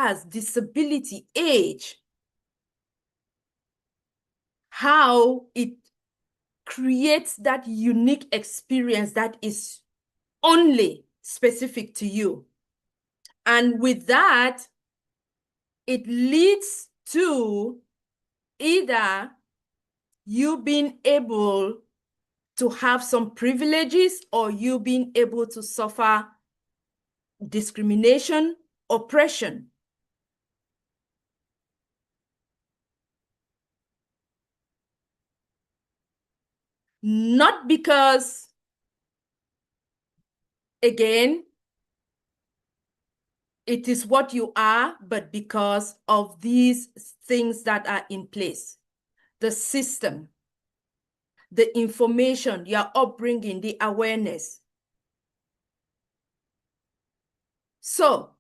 class, disability, age, how it creates that unique experience that is only specific to you. And with that, it leads to either you being able to have some privileges or you being able to suffer discrimination, oppression. Not because, again, it is what you are, but because of these things that are in place. The system, the information, your upbringing, the awareness. So,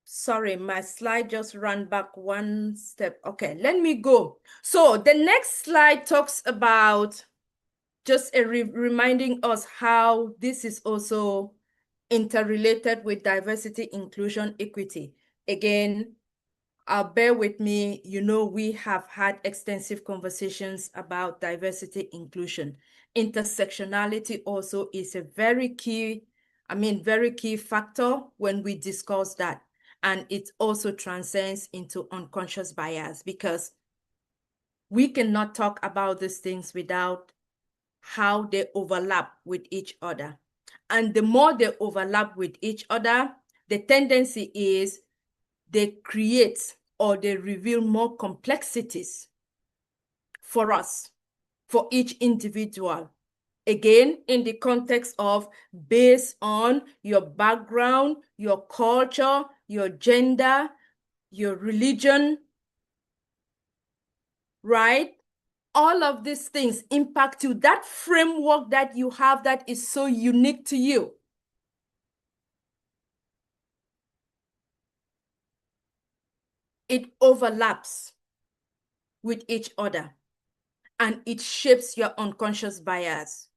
sorry, my slide just ran back one step. Okay, let me go. So the next slide talks about just reminding us how this is also interrelated with diversity, inclusion, equity. Again, bear with me. You know, we have had extensive conversations about diversity, inclusion. Intersectionality also is a very key factor when we discuss that. And it also transcends into unconscious bias, because we cannot talk about these things without how they overlap with each other. And the more they overlap with each other, the tendency is they create or they reveal more complexities for us, for each individual. Again, in the context of based on your background, your culture, your gender, your religion, right? All of these things impact you. That framework that you have that is so unique to you. It overlaps with each other and it shapes your unconscious bias.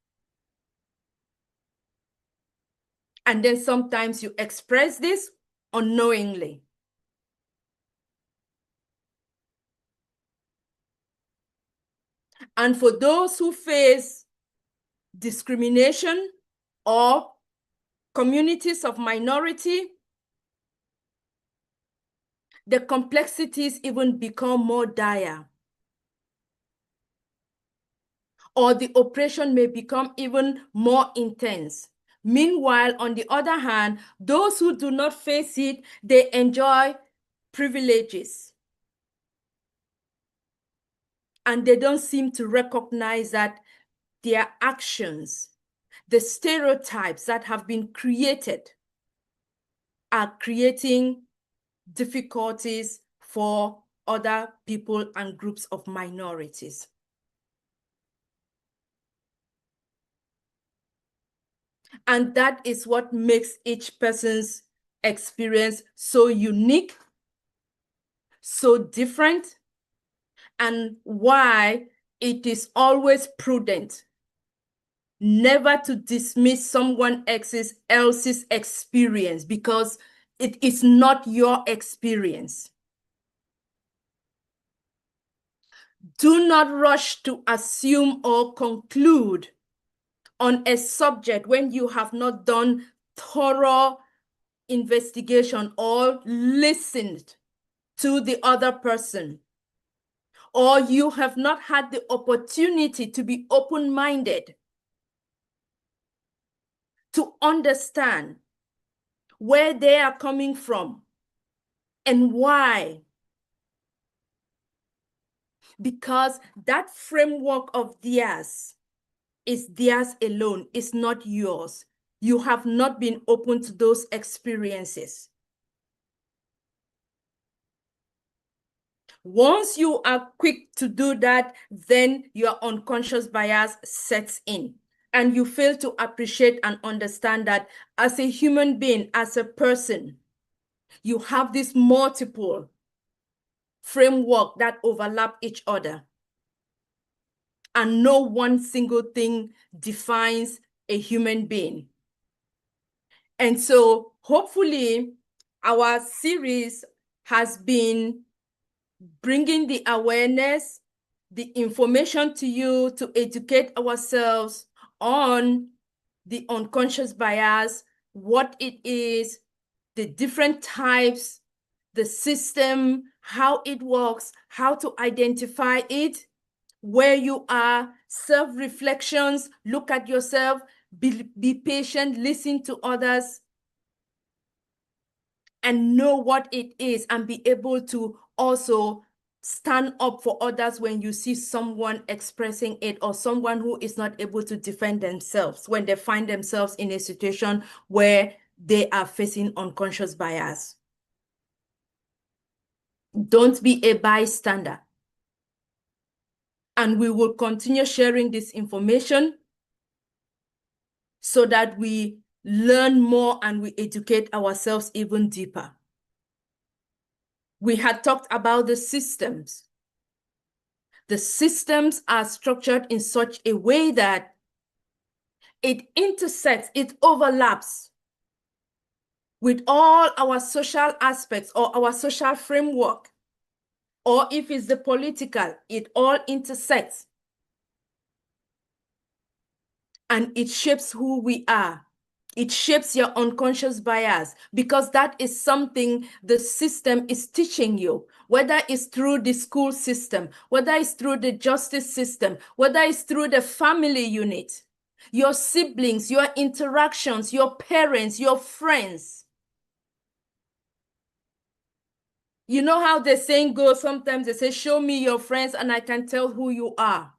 And then sometimes you express this unknowingly. And for those who face discrimination or communities of minority, the complexities even become more dire. Or the oppression may become even more intense. Meanwhile, on the other hand, those who do not face it, they enjoy privileges. And they don't seem to recognize that their actions, the stereotypes that have been created, are creating difficulties for other people and groups of minorities. And that is what makes each person's experience so unique, so different, and why it is always prudent never to dismiss someone else's experience, because it is not your experience. Do not rush to assume or conclude on a subject when you have not done thorough investigation or listened to the other person, or you have not had the opportunity to be open-minded to understand where they are coming from and why. Because that framework of theirs is theirs alone, it's not yours. You have not been open to those experiences. Once you are quick to do that, then your unconscious bias sets in. And you fail to appreciate and understand that as a human being, as a person, you have this multiple framework that overlap each other. And no one single thing defines a human being. And so hopefully our series has been bringing the awareness, the information to you to educate ourselves on the unconscious bias, what it is, the different types, the system, how it works, how to identify it, where you are, self-reflections, look at yourself, be patient, listen to others, and know what it is, and be able to also stand up for others when you see someone expressing it, or someone who is not able to defend themselves when they find themselves in a situation where they are facing unconscious bias. Don't be a bystander. And we will continue sharing this information so that we learn more and we educate ourselves even deeper. We had talked about the systems. The systems are structured in such a way that it intersects, it overlaps with all our social aspects or our social framework, or if it's the political, it all intersects. And it shapes who we are. It shapes your unconscious bias, because that is something the system is teaching you, whether it's through the school system, whether it's through the justice system, whether it's through the family unit, your siblings, your interactions, your parents, your friends. You know how the saying goes, sometimes they say, show me your friends and I can tell who you are.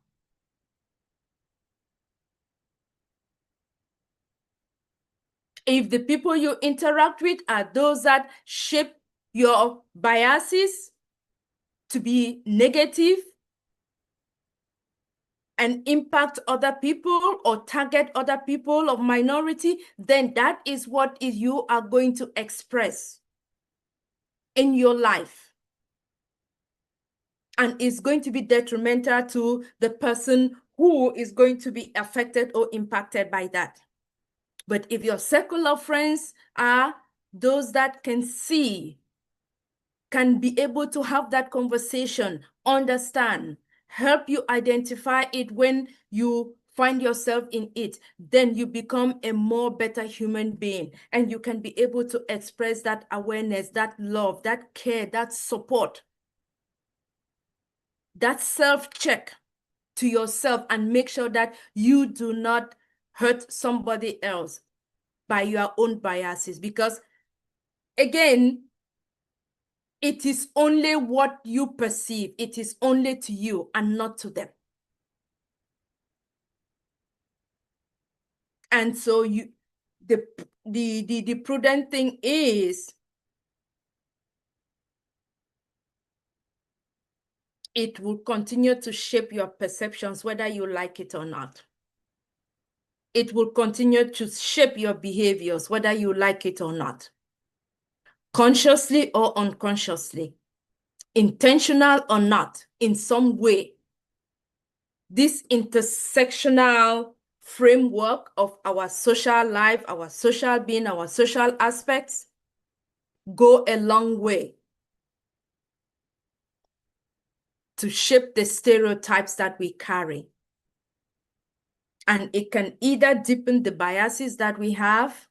If the people you interact with are those that shape your biases to be negative and impact other people or target other people of minority, then that is what you are going to express in your life. And it's going to be detrimental to the person who is going to be affected or impacted by that. But if your circle of friends are those that can see, can be able to have that conversation, understand, help you identify it when you find yourself in it, then you become a more better human being, and you can be able to express that awareness, that love, that care, that support, that self-check to yourself, and make sure that you do not hurt somebody else by your own biases. Because again, it is only what you perceive. It is only to you and not to them. And so the prudent thing is, it will continue to shape your perceptions, whether you like it or not. It will continue to shape your behaviors, whether you like it or not. Consciously or unconsciously, intentional or not, in some way, this intersectional framework of our social life, our social being, our social aspects go a long way to shape the stereotypes that we carry. And it can either deepen the biases that we have,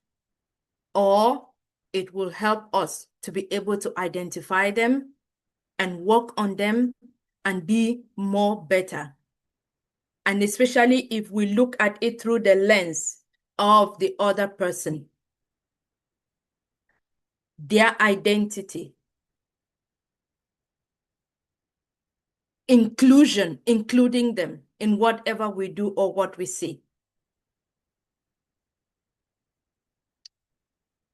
or it will help us to be able to identify them and work on them and be more better. And especially if we look at it through the lens of the other person, their identity, inclusion, including them in whatever we do or what we see.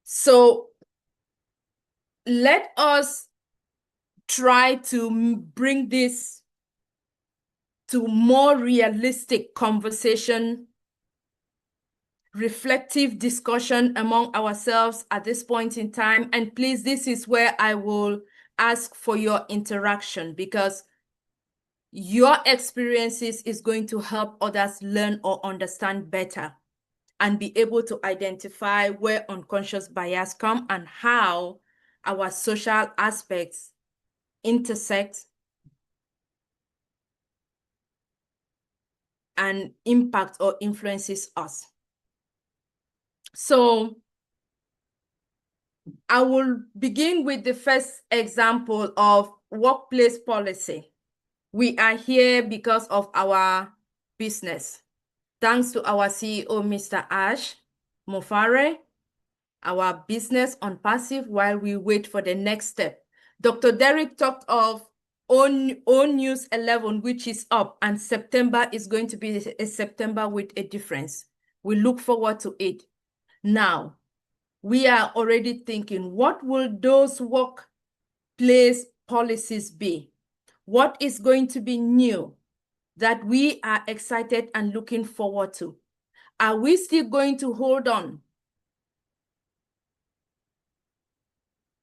So let us try to bring this to more realistic conversation, reflective discussion among ourselves at this point in time. And please, this is where I will ask for your interaction, because your experiences is going to help others learn or understand better and be able to identify where unconscious bias come and how our social aspects intersect and impact or influences us. So I will begin with the first example of workplace policy. We are here because of our business. Thanks to our CEO, Mr. Ash Mofare, our business on passive while we wait for the next step. Dr. Derek talked of On News 11, which is up, and September is going to be a September with a difference. We look forward to it. Now, we are already thinking, what will those workplace policies be? What is going to be new that we are excited and looking forward to? Are we still going to hold on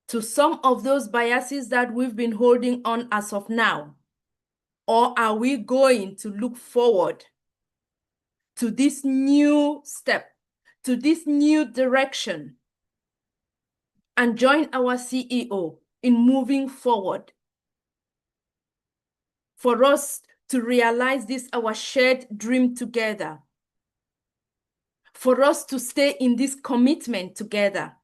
to some of those biases that we've been holding on as of now? Or are we going to look forward to this new step, to this new direction, and join our CEO in moving forward for us to realize this, our shared dream together, for us to stay in this commitment together?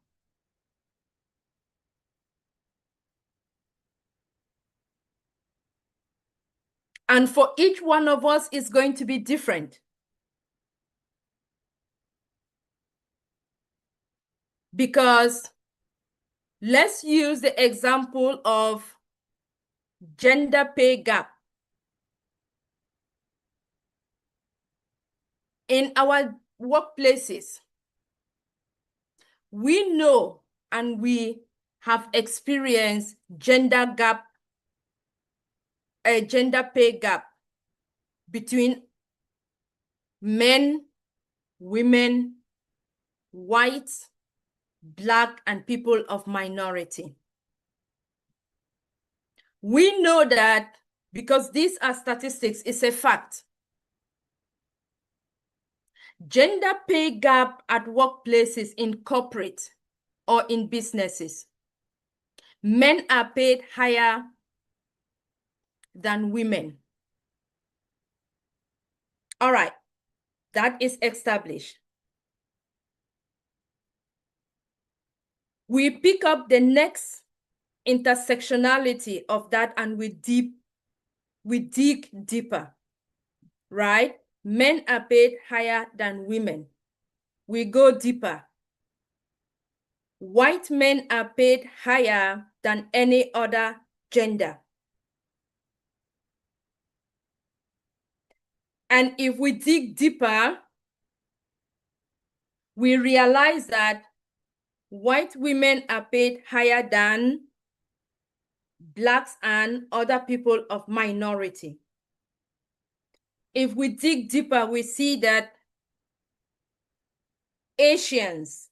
And for each one of us, it's going to be different. Because let's use the example of gender pay gap. In our workplaces, we know and we have experienced gender pay gap between men, women, white, Black, and people of minority. We know that because these are statistics, it's a fact. Gender pay gap at workplaces in corporate or in businesses. Men are paid higher than women. All right, that is established. We pick up the next intersectionality of that and we dig deeper, right? Men are paid higher than women. We go deeper. White men are paid higher than any other gender. And if we dig deeper, we realize that white women are paid higher than Blacks and other people of minority. If we dig deeper, we see that Asians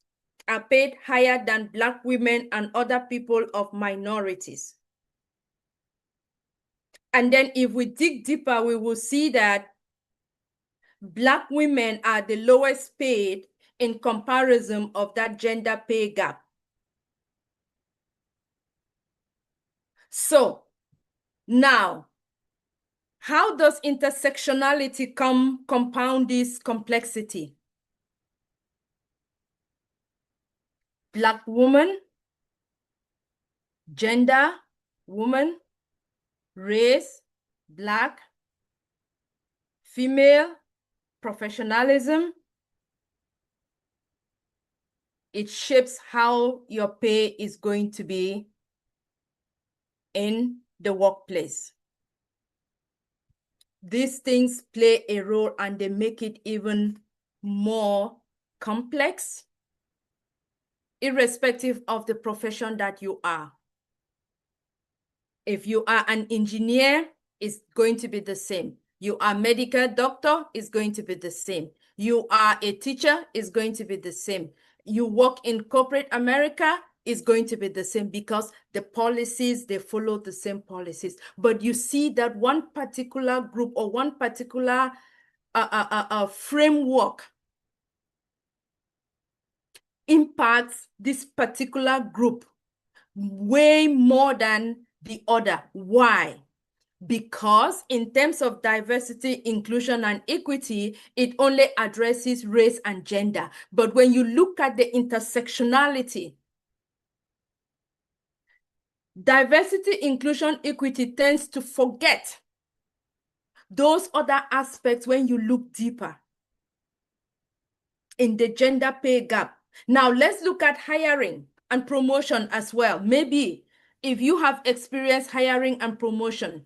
are paid higher than Black women and other people of minorities. And then if we dig deeper, we will see that Black women are the lowest paid in comparison of that gender pay gap. So now, how does intersectionality compound this complexity? Black woman, gender, woman, race, Black, female, professionalism. It shapes how your pay is going to be in the workplace. These things play a role and they make it even more complex, irrespective of the profession that you are. If you are an engineer, it's going to be the same. You are a medical doctor, it's going to be the same. You are a teacher, it's going to be the same. You work in corporate America, it's going to be the same because the policies, they follow the same policies. But you see that one particular group or one particular framework impacts this particular group way more than the other. Why? Because in terms of diversity, inclusion, and equity, it only addresses race and gender. But when you look at the intersectionality, diversity, inclusion, equity tends to forget those other aspects when you look deeper in the gender pay gap. Now, let's look at hiring and promotion as well. Maybe if you have experienced hiring and promotion,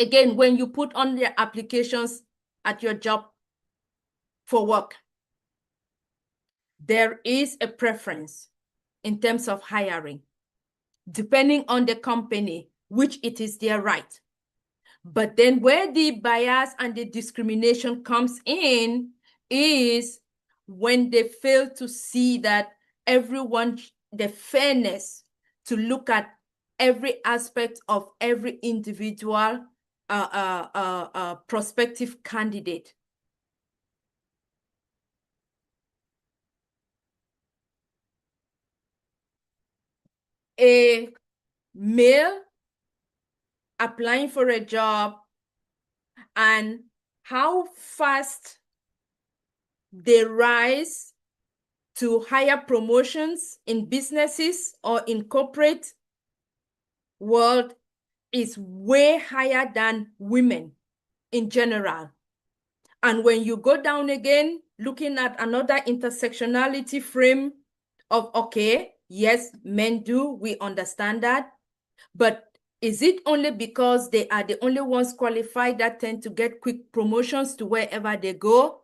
again, when you put on your applications at your job for work, there is a preference in terms of hiring, depending on the company, which it is their right. But then where the bias and the discrimination comes in is when they fail to see that everyone, the fairness to look at every aspect of every individual prospective candidate. A male applying for a job and how fast they rise to higher promotions in businesses or in corporate world is way higher than women in general. And when you go down again, looking at another intersectionality frame of, okay, yes, men do, we understand that, but is it only because they are the only ones qualified that tend to get quick promotions to wherever they go?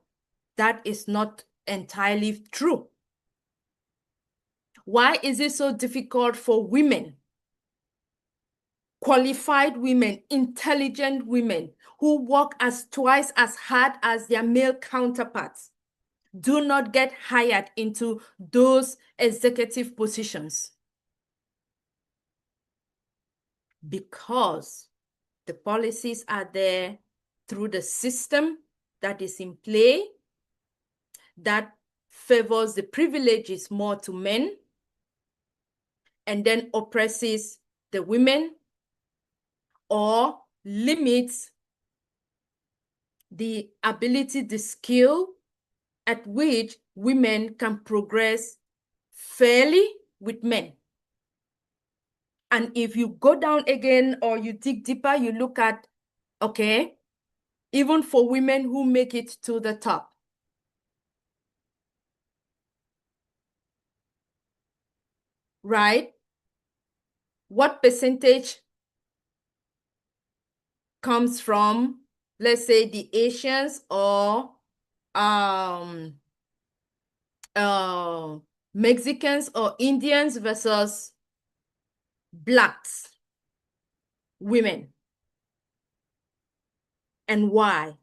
That is not entirely true. Why is it so difficult for women, qualified women, intelligent women who work as twice as hard as their male counterparts, do not get hired into those executive positions? Because the policies are there through the system that is in play that favors the privileges more to men and then oppresses the women or limits the ability, the skill at which women can progress fairly with men. And if you go down again or you dig deeper, you look at, okay, even for women who make it to the top, right? What percentage comes from, let's say, the Asians or Mexicans or Indians versus Blacks, women? And why?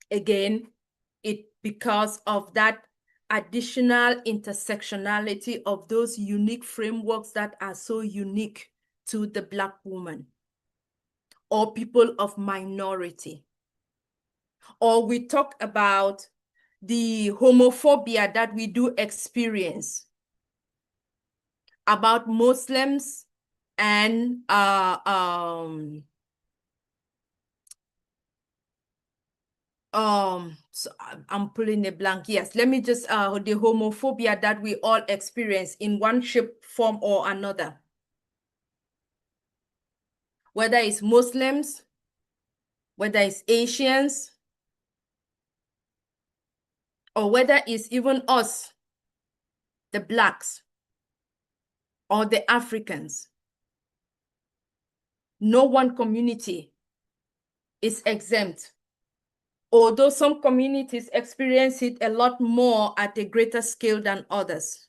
Again, because of that additional intersectionality of those unique frameworks that are so unique to the Black woman or people of minority. Or we talk about the homophobia that we do experience about Muslims and so I'm pulling a blank. Yes, let me just the homophobia that we all experience in one shape, form, or another. Whether it's Muslims, whether it's Asians, or whether it's even us, the Blacks, or the Africans. No one community is exempt. Although some communities experience it a lot more at a greater scale than others.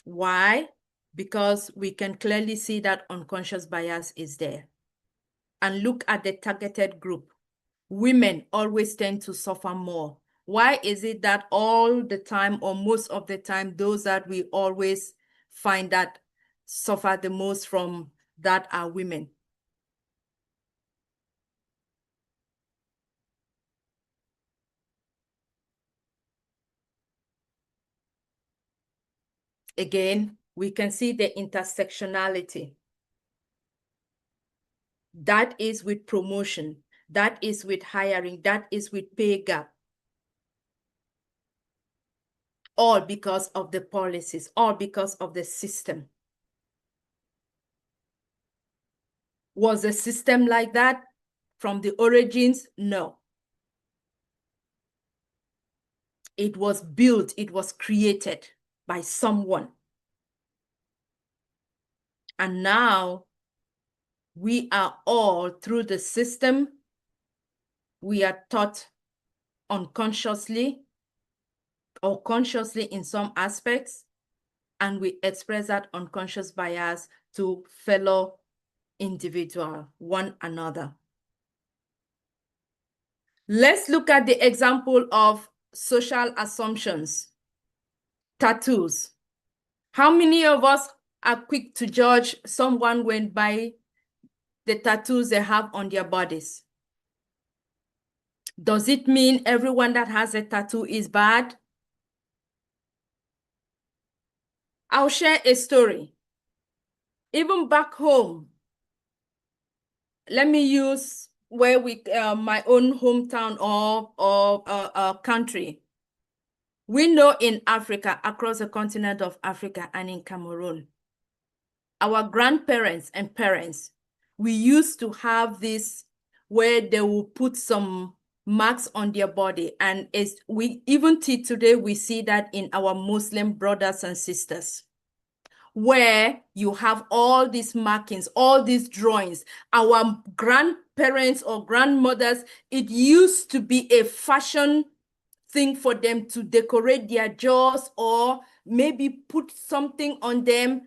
Why? Because we can clearly see that unconscious bias is there. And look at the targeted group. Women always tend to suffer more. Why is it that all the time or most of the time, those that we always find that suffer the most from that are women? Again, we can see the intersectionality. That is with promotion. That is with hiring. That is with pay gap. All because of the policies, all because of the system. Was a system like that from the origins? No. It was built, it was created by someone. And now we are all through the system. We are taught unconsciously or consciously in some aspects, and we express that unconscious bias to fellow individual, one another. Let's look at the example of social assumptions. Tattoos. How many of us are quick to judge someone when by the tattoos they have on their bodies? Does it mean everyone that has a tattoo is bad? I'll share a story. Even back home, let me use where my own hometown or country. We know in Africa, across the continent of Africa and in Cameroon, our grandparents and parents, we used to have this where they will put some marks on their body. And even till today, we see that in our Muslim brothers and sisters, where you have all these markings, all these drawings. Our grandparents or grandmothers, it used to be a fashion thing for them to decorate their jaws or maybe put something on them.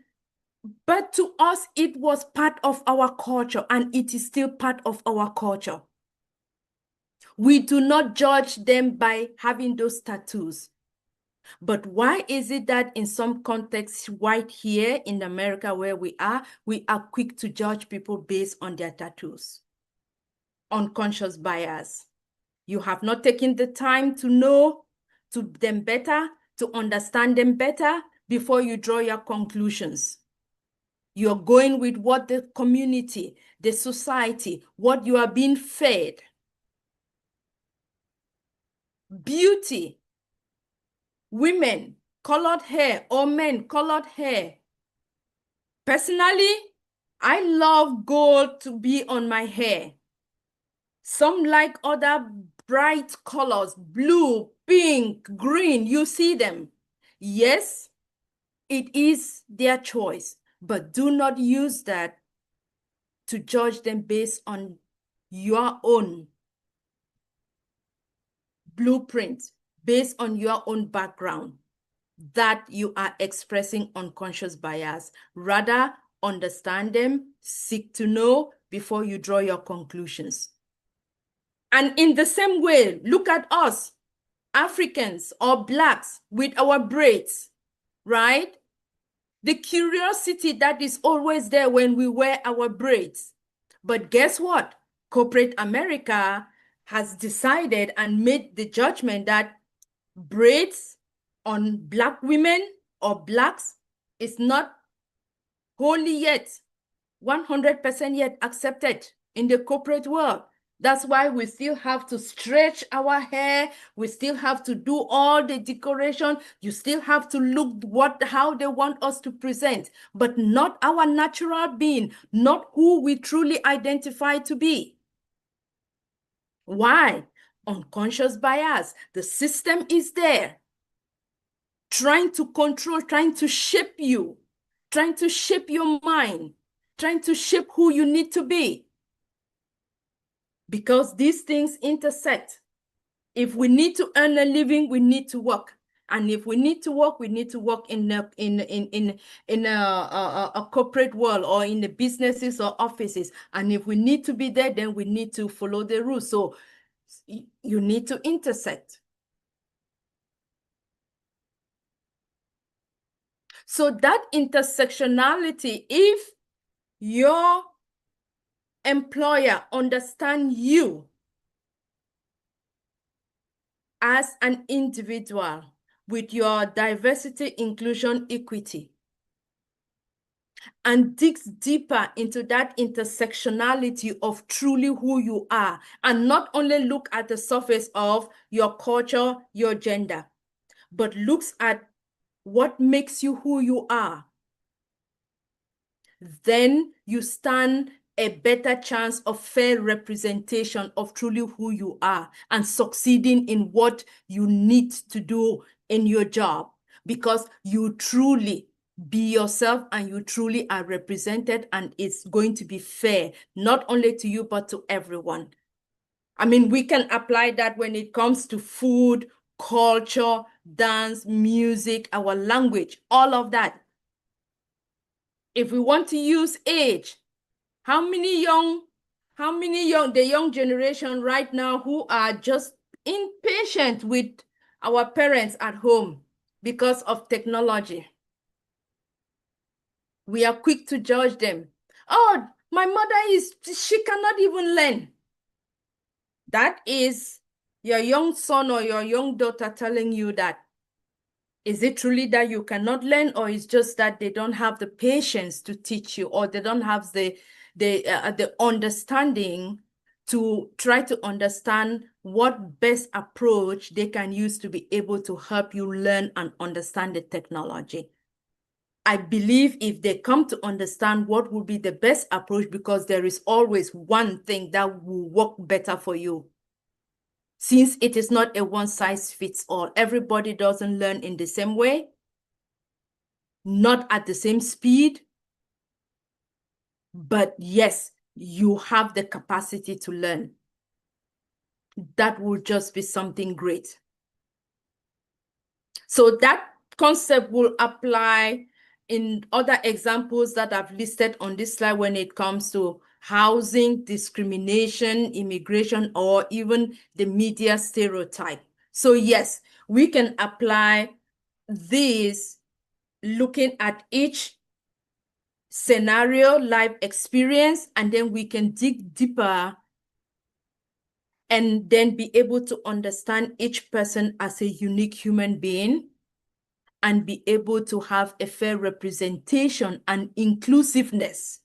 But to us, it was part of our culture, and it is still part of our culture. We do not judge them by having those tattoos. But why is it that in some contexts, right here in America where we are quick to judge people based on their tattoos? Unconscious bias. You have not taken the time to know them better, to understand them better before you draw your conclusions. You're going with what the community, the society, what you are being fed. Beauty. Women, colored hair, or men, colored hair. Personally, I love gold to be on my hair. Some like other bright colors, blue, pink, green, you see them. Yes, it is their choice, but do not use that to judge them based on your own blueprint, based on your own background, that you are expressing unconscious bias. Rather, understand them, seek to know before you draw your conclusions. And in the same way, look at us, Africans or Blacks with our braids, right? The curiosity that is always there when we wear our braids. But guess what? Corporate America has decided and made the judgment that braids on Black women or Blacks is not wholly yet, 100% yet accepted in the corporate world. That's why we still have to stretch our hair. We still have to do all the decoration. You still have to look how they want us to present, but not our natural being, not who we truly identify to be. Why? Unconscious bias. The system is there, trying to control, trying to shape you, trying to shape your mind, trying to shape who you need to be. Because these things intersect. If we need to earn a living, we need to work. And if we need to work, we need to work in a corporate world or in the businesses or offices. And if we need to be there, then we need to follow the rules. So you need to intersect. So that intersectionality, if your employer understands you as an individual with your diversity, inclusion, equity, and digs deeper into that intersectionality of truly who you are, and not only look at the surface of your culture, your gender, but looks at what makes you who you are, then you stand a better chance of fair representation of truly who you are and succeeding in what you need to do in your job, because you truly be yourself and you truly are represented, and it's going to be fair, not only to you, but to everyone. I mean, we can apply that when it comes to food, culture, dance, music, our language, all of that. If we want to use age, the young generation right now who are just impatient with our parents at home because of technology. We are quick to judge them. Oh, my mother she cannot even learn. That is your young son or your young daughter telling you that. Is it truly that you cannot learn, or is just that they don't have the patience to teach you, or they don't have the understanding to try to understand what best approach they can use to be able to help you learn and understand the technology? I believe if they come to understand what would be the best approach, because there is always one thing that will work better for you. Since it is not a one-size-fits-all, everybody doesn't learn in the same way, not at the same speed, but yes, you have the capacity to learn. That will just be something great. So that concept will apply in other examples that I've listed on this slide when it comes to housing, discrimination, immigration, or even the media stereotype. So yes, we can apply this looking at each scenario, life experience, and then we can dig deeper and then be able to understand each person as a unique human being and be able to have a fair representation and inclusiveness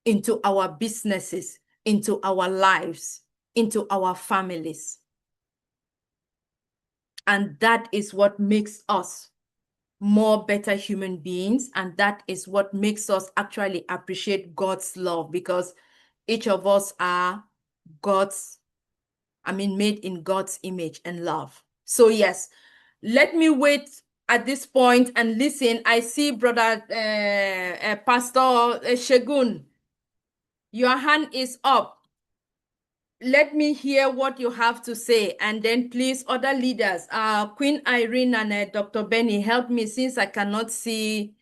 into our businesses, into our lives, into our families. And that is what makes us more better human beings. And that is what makes us actually appreciate God's love, because each of us are made in God's image and love. So yes, let me wait at this point and listen. I see Brother Pastor Shegun, your hand is up. Let me hear what you have to say, and then please, other leaders, Queen Irene and Dr. Benny, help me, since I cannot see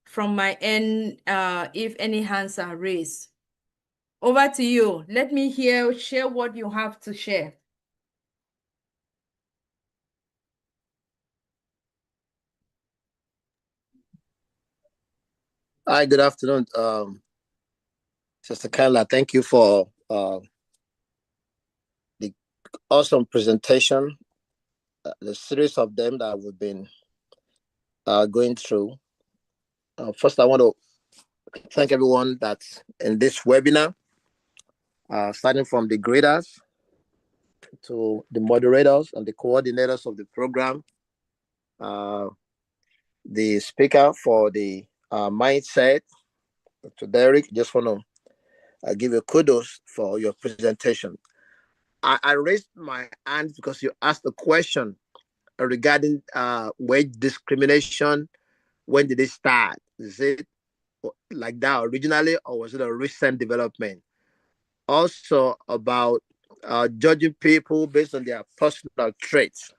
from my end if any hands are raised. Over to you. Let me share what you have to share. Hi, good afternoon, Sister Kanla. Thank you for the awesome presentation, the series of them that we've been going through. First, I want to thank everyone that's in this webinar, starting from the graders to the moderators and the coordinators of the program, the speaker for the mindset, to Derek. Just want to give you kudos for your presentation. I raised my hand because you asked a question regarding wage discrimination. When did it start? Is it like that originally, or was it a recent development? Also about judging people based on their personal traits.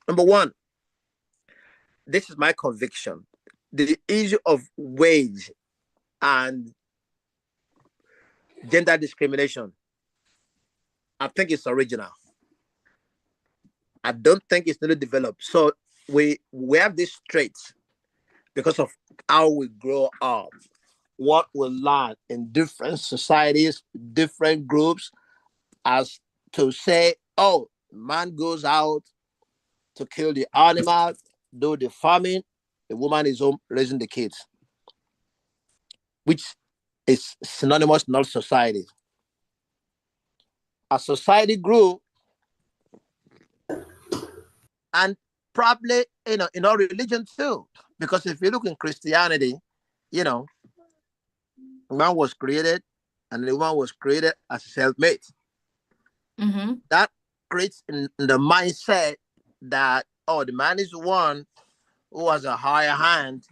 Number one, this is my conviction. The issue of wage and gender discrimination, I think it's original. I don't think it's really developed. So we have these traits because of how we grow up, what we learn in different societies, different groups, as to say, oh, man goes out to kill the animal, do the farming. The woman is home raising the kids, which is synonymous in our society. As society grew, and probably in our religion too, because if you look in Christianity, you know, man was created and the woman was created as self-made. That creates in the mindset that, oh, the man is one who has a higher hand,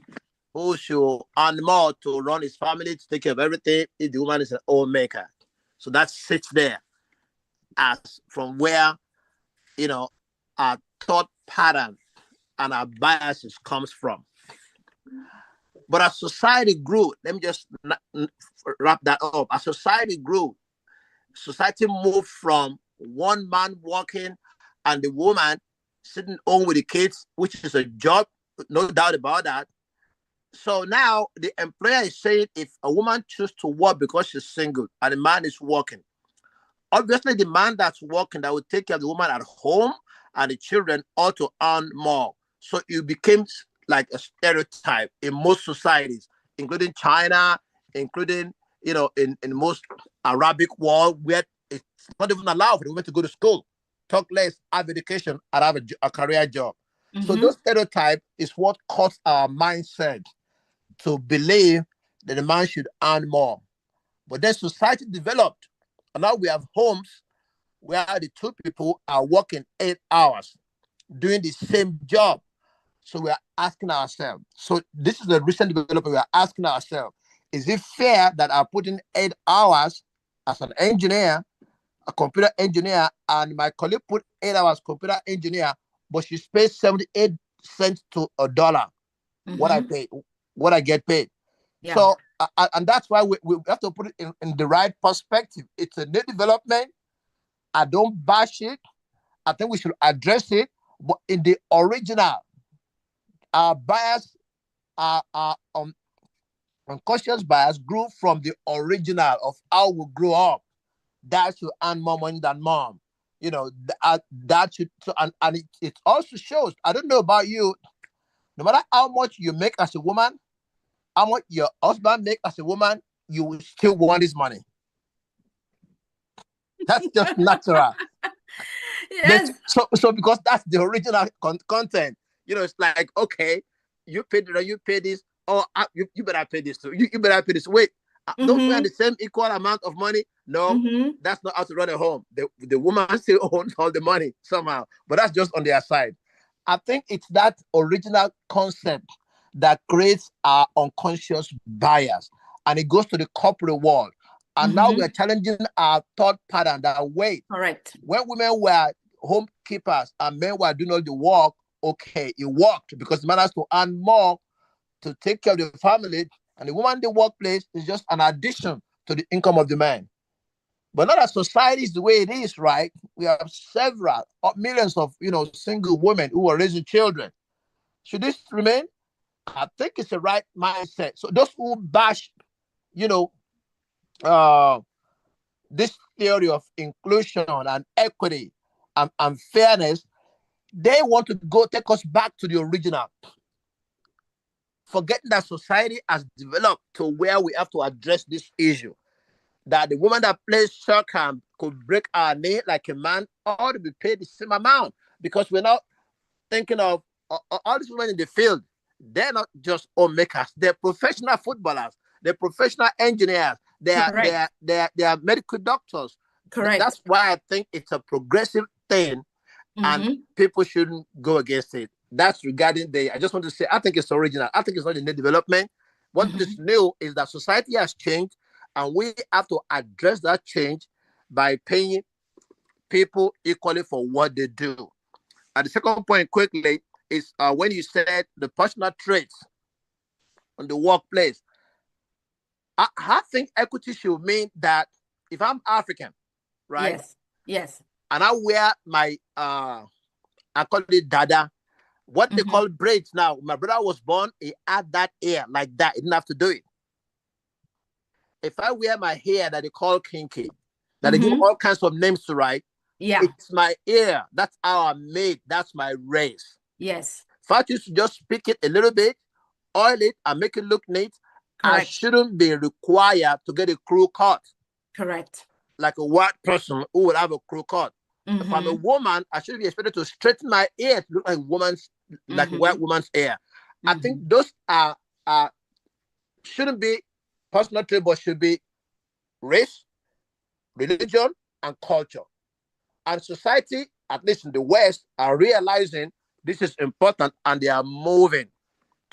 who should earn more to run his family, to take care of everything, if the woman is an homemaker. So that sits there as from where, our thought pattern and our biases comes from. But as society grew, let me just wrap that up. As society grew, society moved from one man working and the woman sitting home with the kids, which is a job, no doubt about that. So now the employer is saying if a woman chooses to work because she's single and the man is working, obviously the man that's working that will take care of the woman at home and the children ought to earn more. So it became like a stereotype in most societies, including China, including, in most Arabic world, where it's not even allowed for the women to go to school, talk less, have education, and have a career job. So those stereotypes is what caused our mindset to believe that the man should earn more. But then society developed, and now we have homes where the two people are working 8 hours, doing the same job. So we are asking ourselves, so this is the recent development, we are asking ourselves, is it fair that I put in 8 hours as an engineer, a computer engineer, and my colleague put 8 hours computer engineer, but she pays 78 cents to a dollar what I pay, what I get paid. Yeah. So, and that's why we have to put it in the right perspective. It's a new development. I don't bash it. I think we should address it. But in the original, our bias, our unconscious bias grew from the original of how we grew up. Dad should earn more money than mom. That should, so, and it also shows, I don't know about you, no matter how much you make as a woman, how much your husband make as a woman, you will still want his money. That's just natural. Yes. So because that's the original content. It's like, okay, you pay this. Oh, you better pay this too. You better pay this. Wait, don't we have the same equal amount of money? No, that's not how to run a home. The woman still owns all the money somehow, but that's just on their side. I think it's that original concept that creates our unconscious bias, and it goes to the corporate world. And now we're challenging our thought pattern that wait, correct. When women were home keepers and men were doing all the work, okay, it worked because the man has to earn more to take care of the family, and the woman in the workplace is just an addition to the income of the man. But now that society is the way it is, right? We have several millions of single women who are raising children. Should this remain? I think it's the right mindset. So those who bash, this theory of inclusion and equity and fairness, they want to take us back to the original, forgetting that society has developed to where we have to address this issue, that the woman that plays soccer could break her knee like a man ought to be paid the same amount, because we're not thinking of all these women in the field. They're not just homemakers. They're professional footballers. They're professional engineers. They are medical doctors. Correct. That's why I think it's a progressive thing, and people shouldn't go against it. That's regarding I just want to say, I think it's original. I think it's not a new development. What is new is that society has changed, and we have to address that change by paying people equally for what they do. And the second point, quickly, is when you said the personal traits on the workplace. I think equity should mean that if I'm African, right? Yes. And I wear my I call it dada, what they call braids now. My brother was born, he had that hair like that. He didn't have to do it. If I wear my hair that they call kinky, that they give all kinds of names to, right? Yeah. It's my ear. That's how I'm made. That's my race. Yes. If I choose to just speak it a little bit, oil it, and make it look neat, I Correct. shouldn't be required to get a crew cut Correct. like a white person who would have a crew cut. If I'm a woman, I should be expected to straighten my ear to look like like a white woman's hair. I think those are shouldn't be personal trait, but should be race, religion, and culture. And society, at least in the West, are realizing this is important and they are moving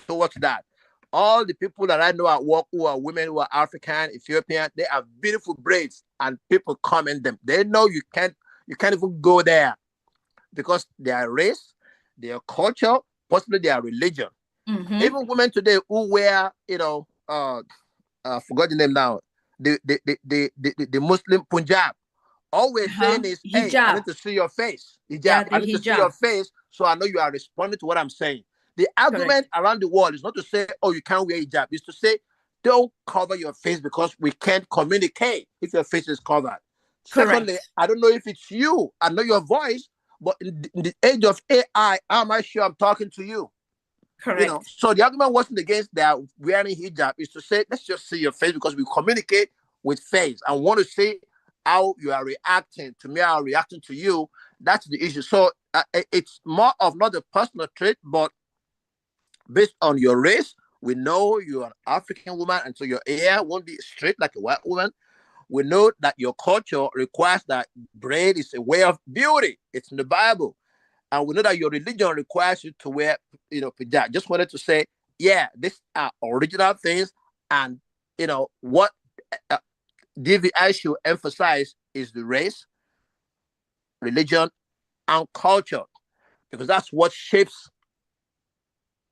towards that. All the people that I know at work who are women, who are African, Ethiopian, they have beautiful braids and people comment them. They know you can't even go there because their race, their culture, possibly their religion. Even women today who wear, forgot the name now, the Muslim Punjab, always saying is, hey, I need Hijab. to see your face. Yeah, Hijab, the I need to see your hijab. face so I know you are responding to what I'm saying. The Correct. argument around the world is not to say, oh, you can't wear hijab. It's to say, don't cover your face because we can't communicate if your face is covered. Secondly, Correct. I don't know if it's you. I know your voice, but in the age of AI, how am I sure I'm talking to you? Correct. So the argument wasn't against that wearing hijab. Is to say, let's just see your face because we communicate with face. I want to see how you are reacting to me, how I'm reacting to you. That's the issue. So it's more of not a personal trait, but based on your race. We know you're an African woman, and so your hair won't be straight like a white woman. We know that your culture requires that braid is a way of beauty. It's in the Bible. And we know that your religion requires you to wear, hijab. Just wanted to say, yeah, these are original things. And, what DVI should emphasize is the race, religion, and culture, because that's what shapes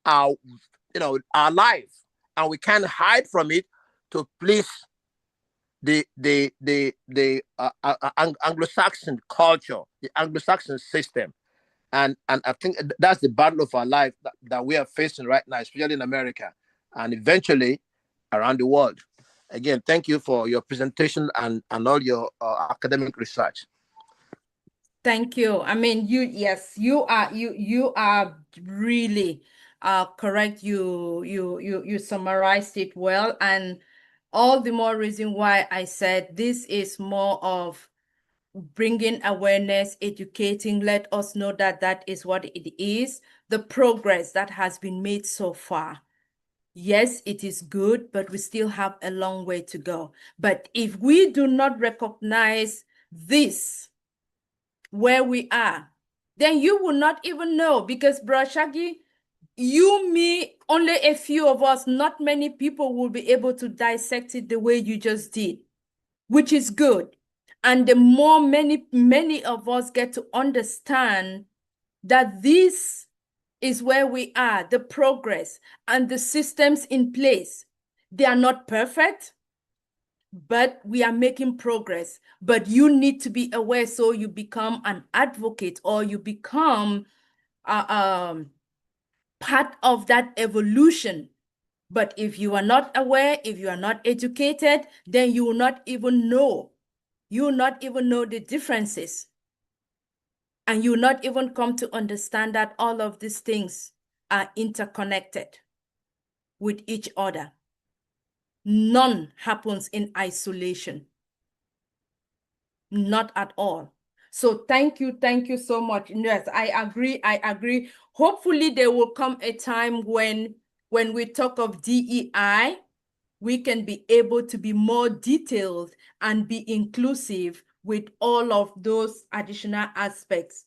our, our life. And we can't hide from it to please the Anglo-Saxon culture, the Anglo-Saxon system. And I think that's the battle of our life that we are facing right now, especially in America and eventually around the world. Again, thank you for your presentation and all your academic research. Thank you. I mean, you are really correct. You summarized it well, and all the more reason why I said this is more of bringing awareness, educating, let us know that that is what it is, the progress that has been made so far. Yes, it is good, but we still have a long way to go. But if we do not recognize this, where we are, then you will not even know, because Brashagi, you, me, only a few of us, not many people will be able to dissect it the way you just did, which is good. And the more many of us get to understand that this is where we are, the progress and the systems in place, they are not perfect, but we are making progress. But you need to be aware, so you become an advocate, or you become part of that evolution. But if you are not aware, if you are not educated, then you will not even know. You will not even know the differences. And you will not even come to understand that all of these things are interconnected with each other. None happens in isolation. Not at all. So thank you so much. Yes, I agree. Hopefully there will come a time when we talk of DEI, we can be able to be more detailed and be inclusive with all of those additional aspects.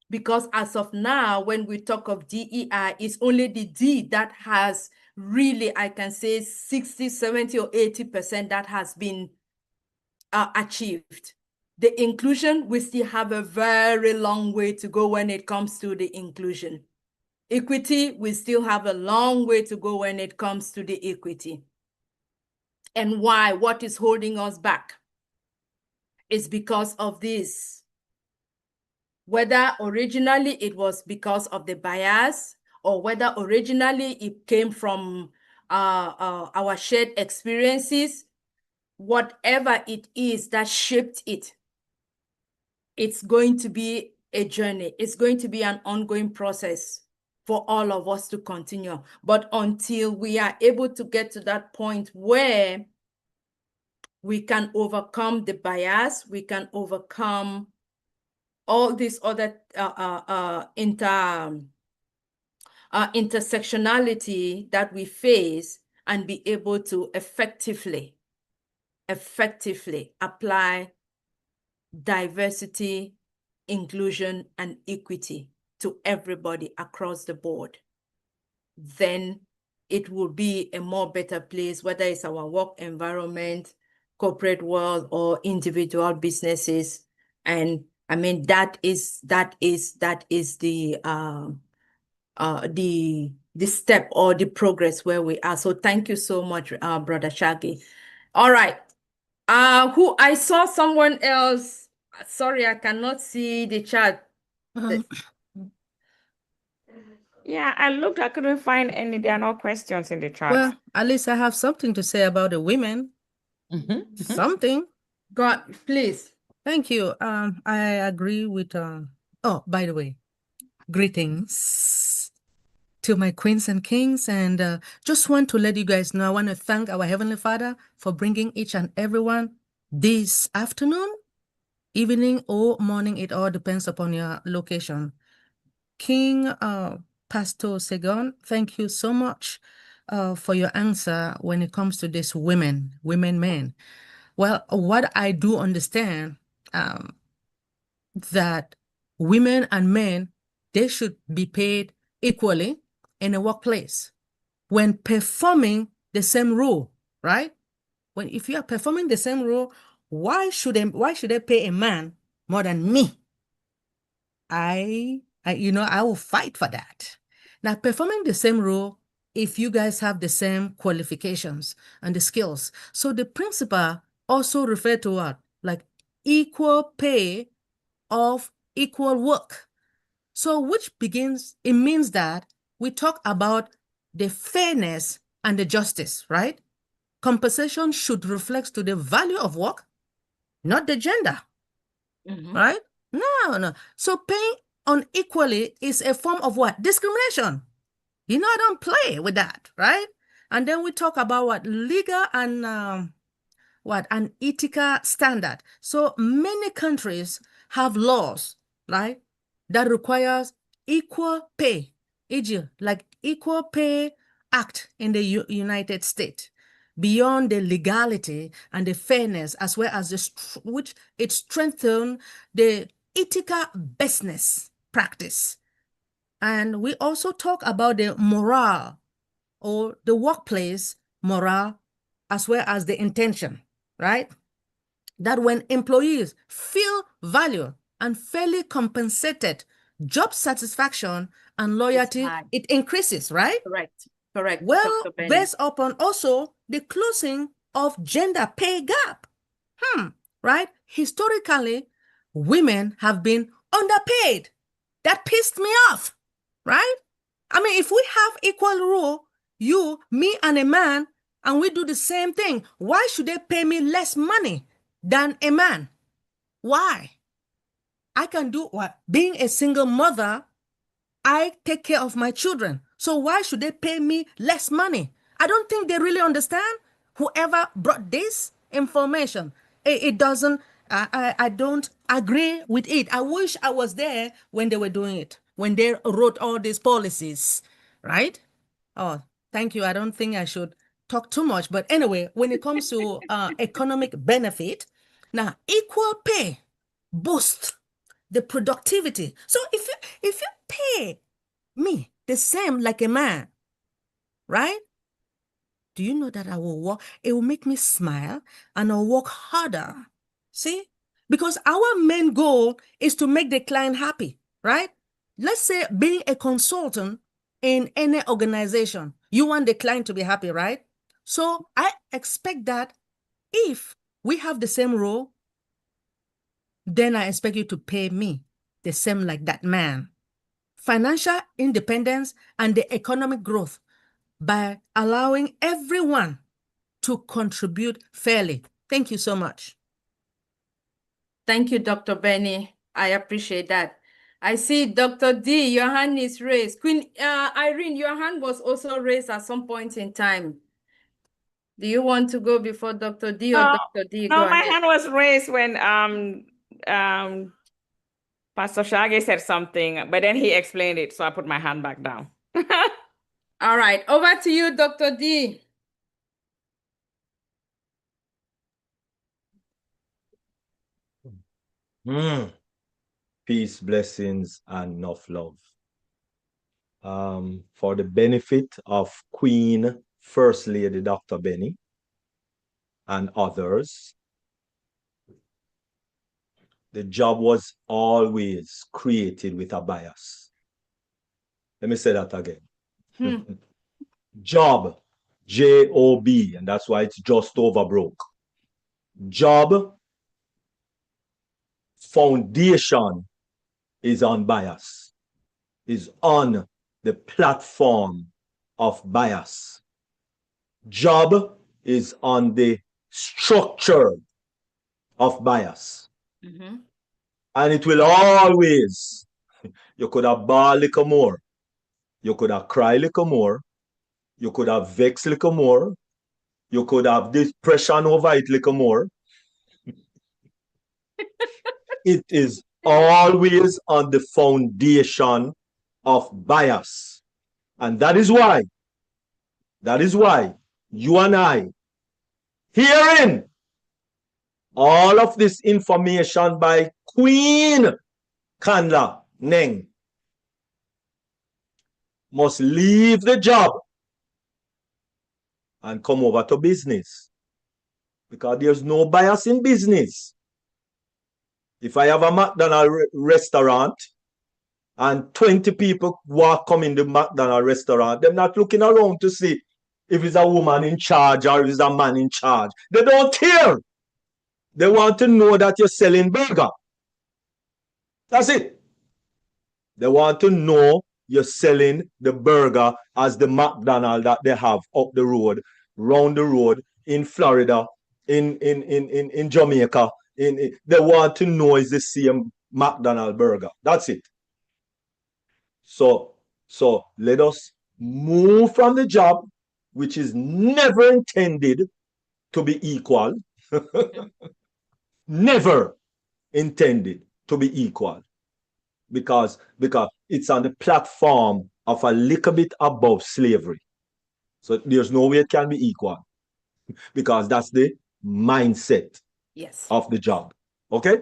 Because as of now, when we talk of DEI, it's only the D that has really, I can say 60, 70, or 80% that has been achieved. The inclusion, we still have a very long way to go when it comes to the inclusion. Equity, we still have a long way to go when it comes to the equity. And why? What is holding us back? It's because of this. Whether originally it was because of the bias, or whether originally it came from our shared experiences, whatever it is that shaped it, it's going to be a journey. It's going to be an ongoing process for all of us to continue. But until we are able to get to that point where we can overcome the bias, we can overcome all these other intersectionality that we face, and be able to effectively apply diversity, inclusion, and equity to everybody across the board, then it will be a more better place, whether it's our work environment, corporate world, or individual businesses. And I mean, that is the step or the progress where we are. So thank you so much, Brother Shaggy. All right. Who I saw someone else. Sorry, I cannot see the chat. Yeah, I looked, I couldn't find any. There are no questions in the chat. Well, at least I have something to say about the women. Something. God, please. Thank you. I agree with, oh, by the way, greetings to my queens and kings. And just want to let you guys know, I want to thank our Heavenly Father for bringing each and everyone this afternoon, evening, or morning. It all depends upon your location. King Pastor Segon, thank you so much for your answer when it comes to this women, men. Well, what I do understand that women and men, they should be paid equally in a workplace when performing the same role, right? If you are performing the same role, why should they pay a man more than me? I will fight for that. Now, performing the same role, if you guys have the same qualifications and the skills. So the principle also referred to what? Like equal pay of equal work. So it means that we talk about the fairness and the justice, right? Compensation should reflect to the value of work, not the gender, right? No. So paying unequally is a form of what? Discrimination. I don't play with that, right? And then we talk about what? Legal and an ethical standard. So many countries have laws, right, that requires equal pay, e.g., like Equal Pay Act in the United States. Beyond the legality and the fairness, as well as which it strengthens the ethical business practice. And we also talk about the morale or the workplace morale, as well as the intention, right? That when employees feel valued and fairly compensated, job satisfaction and loyalty, it increases, right? Correct. Well, based upon also the closing of gender pay gap, right? Historically, women have been underpaid. That pissed me off, right? I mean, if we have equal role, you, me, and a man, and we do the same thing, why should they pay me less money than a man? Why? I can do what? Being a single mother, I take care of my children. So why should they pay me less money? I don't think they really understand. Whoever brought this information, it doesn't, I don't agree with it. I wish I was there when they were doing it, when they wrote all these policies, right? Oh, thank you. I don't think I should talk too much. But anyway, when it comes to economic benefit, now equal pay boosts the productivity. So if you pay me the same like a man, right? Do you know that I will work? It will make me smile and I'll work harder. See? Because our main goal is to make the client happy, right? Let's say being a consultant in any organization, you want the client to be happy, right? So I expect that if we have the same role, then I expect you to pay me the same like that man. Financial independence and the economic growth by allowing everyone to contribute fairly. Thank you so much. Thank you, Dr. Benny. I appreciate that. I see Dr. D, your hand is raised. Queen Irene, your hand was also raised at some point in time. Do you want to go before Dr. D or Dr. D? No, Go my ahead. hand was raised when Pastor Shage said something, but then he explained it, so I put my hand back down. All right, over to you, Dr. D. Peace, blessings, and enough love. For the benefit of Queen First Lady Dr. Benny and others, the job was always created with a bias. Let me say that again. Job, J-O-B, and that's why it's just over broke. Job foundation is on bias, is on the platform of bias. Job is on the structure of bias. And it will always, you could have bawl a little more, you could have cry a little more, you could have vex a little more, you could have depression over it a little more. It is always on the foundation of bias. And that is why you and I, hearing all of this information by Queen Kanla Ngeh, must leave the job and come over to business. Because there's no bias in business. If I have a McDonald's restaurant and 20 people come in the McDonald's restaurant, they're not looking around to see if it's a woman in charge or if it's a man in charge. They don't care. They want to know that you're selling burger. That's it. They want to know you're selling the burger as the McDonald's that they have up the road, round the road, in Florida, in Jamaica. They want to know it's the same McDonald's burger. That's it. So let us move from the job, which is never intended to be equal. Never intended to be equal. Because it's on the platform of a little bit above slavery. So there's no way it can be equal. Because that's the mindset of the job. Okay?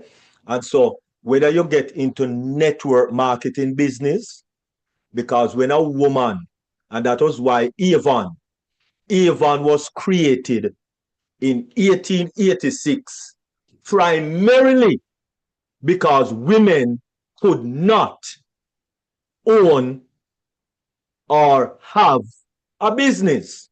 And so whether you get into network marketing business, because when a woman, and that was why Avon was created in 1886, primarily because women could not own or have a business.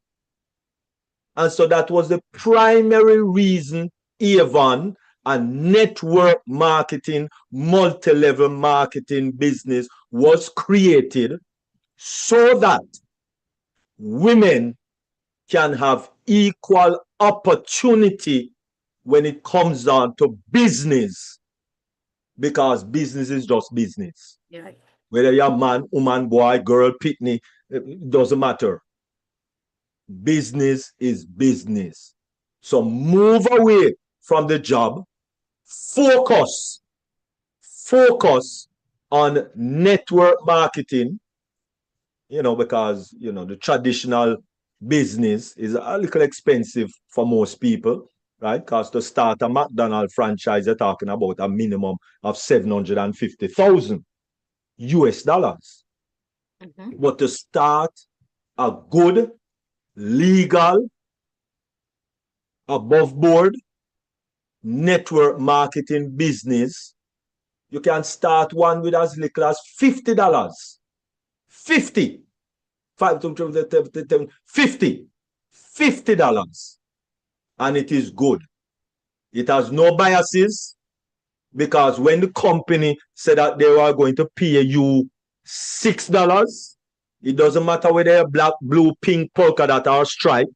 And so that was the primary reason Avon and network marketing, multi-level marketing business was created so that women can have equal opportunity when it comes down to business, because business is just business. Yeah. Whether you're man, woman, boy, girl, pitney, it doesn't matter. Business is business. So move away from the job. Focus on network marketing, because, the traditional business is a little expensive for most people, right? Because to start a McDonald's franchise, they're talking about a minimum of $750,000 US dollars. But to start a good, legal, above board network marketing business, you can start one with as little as $50. $50. And it is good. It has no biases, because when the company said that they were going to pay you $6, it doesn't matter whether you're black, blue, pink, polka dot, or stripe.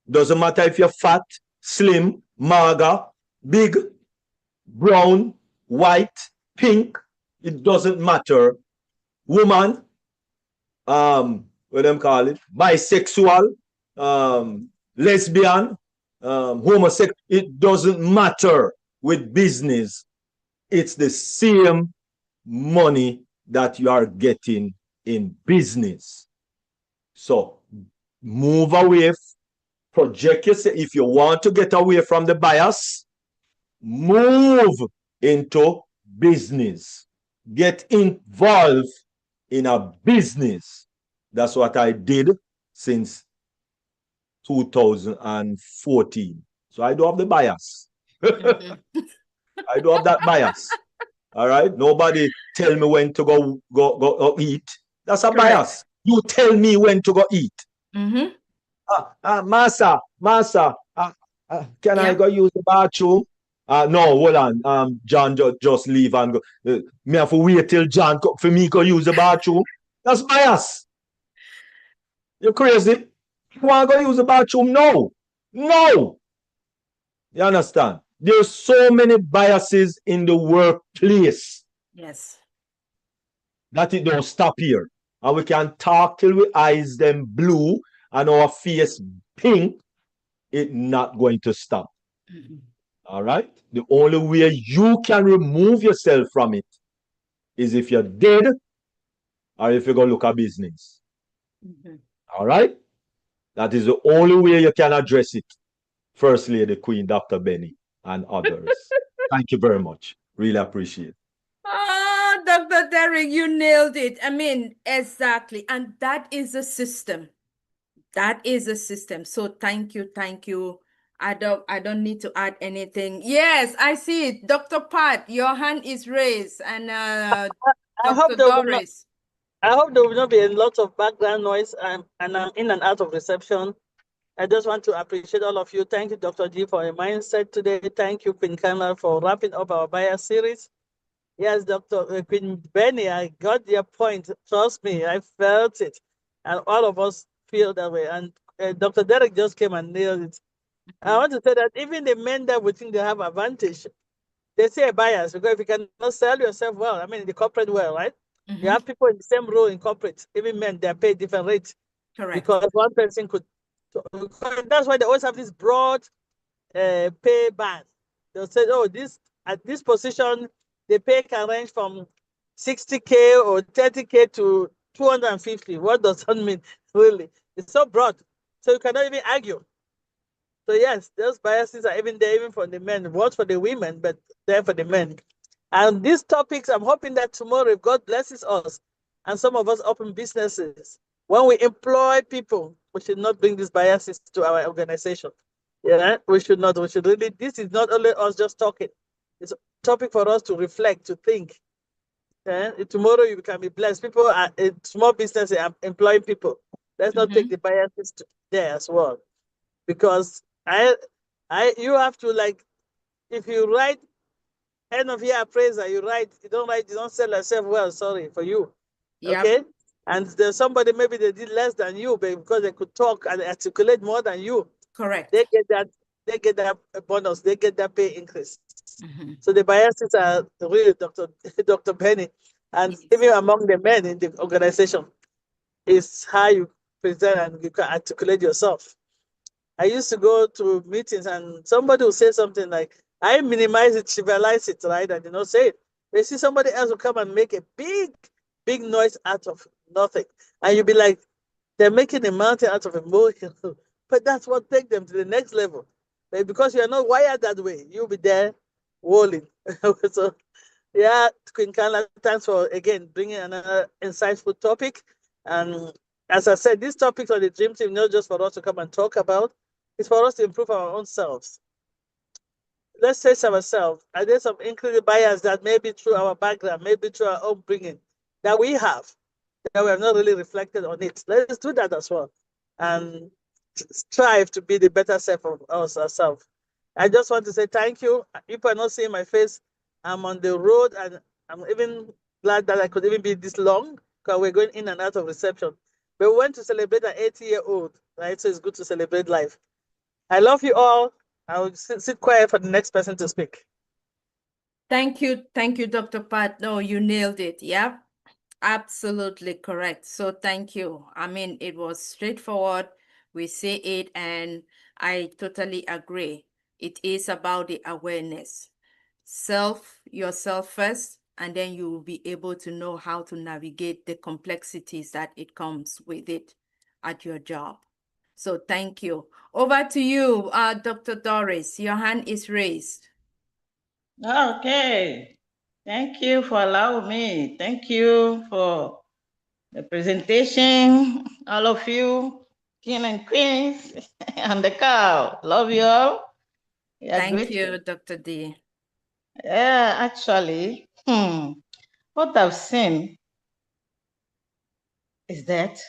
Doesn't matter if you're fat, slim, mager, big, brown, white. pink, it doesn't matter. Woman, what them call it, bisexual, lesbian, homosexual, it doesn't matter with business. It's the same money that you are getting in business. So move away, project yourself. If you want to get away from the bias, move into business. Get involved in a business. That's what I did since 2014. So I do have the bias. I do have that bias. All right. Nobody tell me when to go eat. That's a bias. You tell me when to go eat. Master, can I go use the bathroom? No, hold on. John just leave and go. Me have to wait till John for me to use the bathroom. That's bias. You crazy? You want to go use the bathroom? No. No. You understand? There's so many biases in the workplace. Yes. That it don't stop here. And we can talk till we eyes them blue and our face pink. It's not going to stop. All right? The only way you can remove yourself from it is if you're dead or if you go look at business. All right? That is the only way you can address it. First Lady Queen, Dr. Benny, and others. Thank you very much. Really appreciate it. Ah, Dr. Derek, you nailed it. I mean, exactly. And that is a system. That is a system. So thank you. Thank you. I don't need to add anything. Yes, I see it. Dr. Pat, your hand is raised. And Dr. Doris. I hope there will not be a lot of background noise and I'm in and out of reception. I just want to appreciate all of you. Thank you, Dr. G, for your mindset today. Thank you, Queen Kanla, for wrapping up our bias series. Yes, Dr. Queen Benny, I got your point. Trust me, I felt it. And all of us feel that way. And Dr. Derek just came and nailed it. I want to say that even the men that we think they have advantage, they say a bias, because if you cannot sell yourself well, I mean, in the corporate world, right? You have people in the same role in corporate, even men, they're paid different rates. Correct. Because one person could, that's why they always have this broad pay band. They'll say, oh, at this position, the pay can range from 60K or 30K to 250. What does that mean, really? It's so broad. So you cannot even argue. So yes, those biases are even there, even for the men. Worse for the women, but there for the men. And these topics, I'm hoping that tomorrow, if God blesses us, and some of us open businesses, when we employ people, we should not bring these biases to our organization. Yeah, we should not. We should really, this is not only us just talking. It's a topic for us to reflect, to think. Tomorrow you can be blessed. People are in small businesses are employing people. Let's not take the biases there as well. Because you have to, like, if you write end of year appraiser, you don't sell yourself well, sorry for you. Yep. Okay? And there's somebody, maybe they did less than you, but because they could talk and articulate more than you. Correct. They get that bonus, they get that pay increase. So the biases are really Dr. Benny. And even among the men in the organization is how you present and you can articulate yourself. I used to go to meetings and somebody will say something like, I minimize it, trivialize it, right? And say it. They see somebody else will come and make a big noise out of nothing. And you'll be like, they're making a mountain out of a molehill. But that's what takes them to the next level. But because you are not wired that way, you'll be there walling. So, yeah, Queen Kanla, thanks for, again, bringing another insightful topic. And as I said, these topics on the Dream Team, not just for us to come and talk about, it's for us to improve our own selves. Let's say to ourselves, are there some included bias that may be through our background, maybe through our upbringing, that we have not really reflected on it? Let's do that as well and strive to be the better self of ourselves. I just want to say thank you. If you're not seeing my face, I'm on the road and I'm even glad that I could even be this long because we're going in and out of reception. But we went to celebrate an 80-year-old, right? So it's good to celebrate life. I love you all. I will sit quiet for the next person to speak. Thank you, Dr. Pat. No, you nailed it. Yeah, absolutely correct. So thank you. I mean, it was straightforward. We say it, and I totally agree. It is about the awareness. Yourself first, and then you will be able to know how to navigate the complexities that it comes with it at your job. So thank you. Over to you, Dr. Doris. Your hand is raised. Okay. Thank you for allowing me. Thank you for the presentation, all of you, king and queens, and the cow. Love you all. Thank you, Dr. D. Yeah, actually, what I've seen is that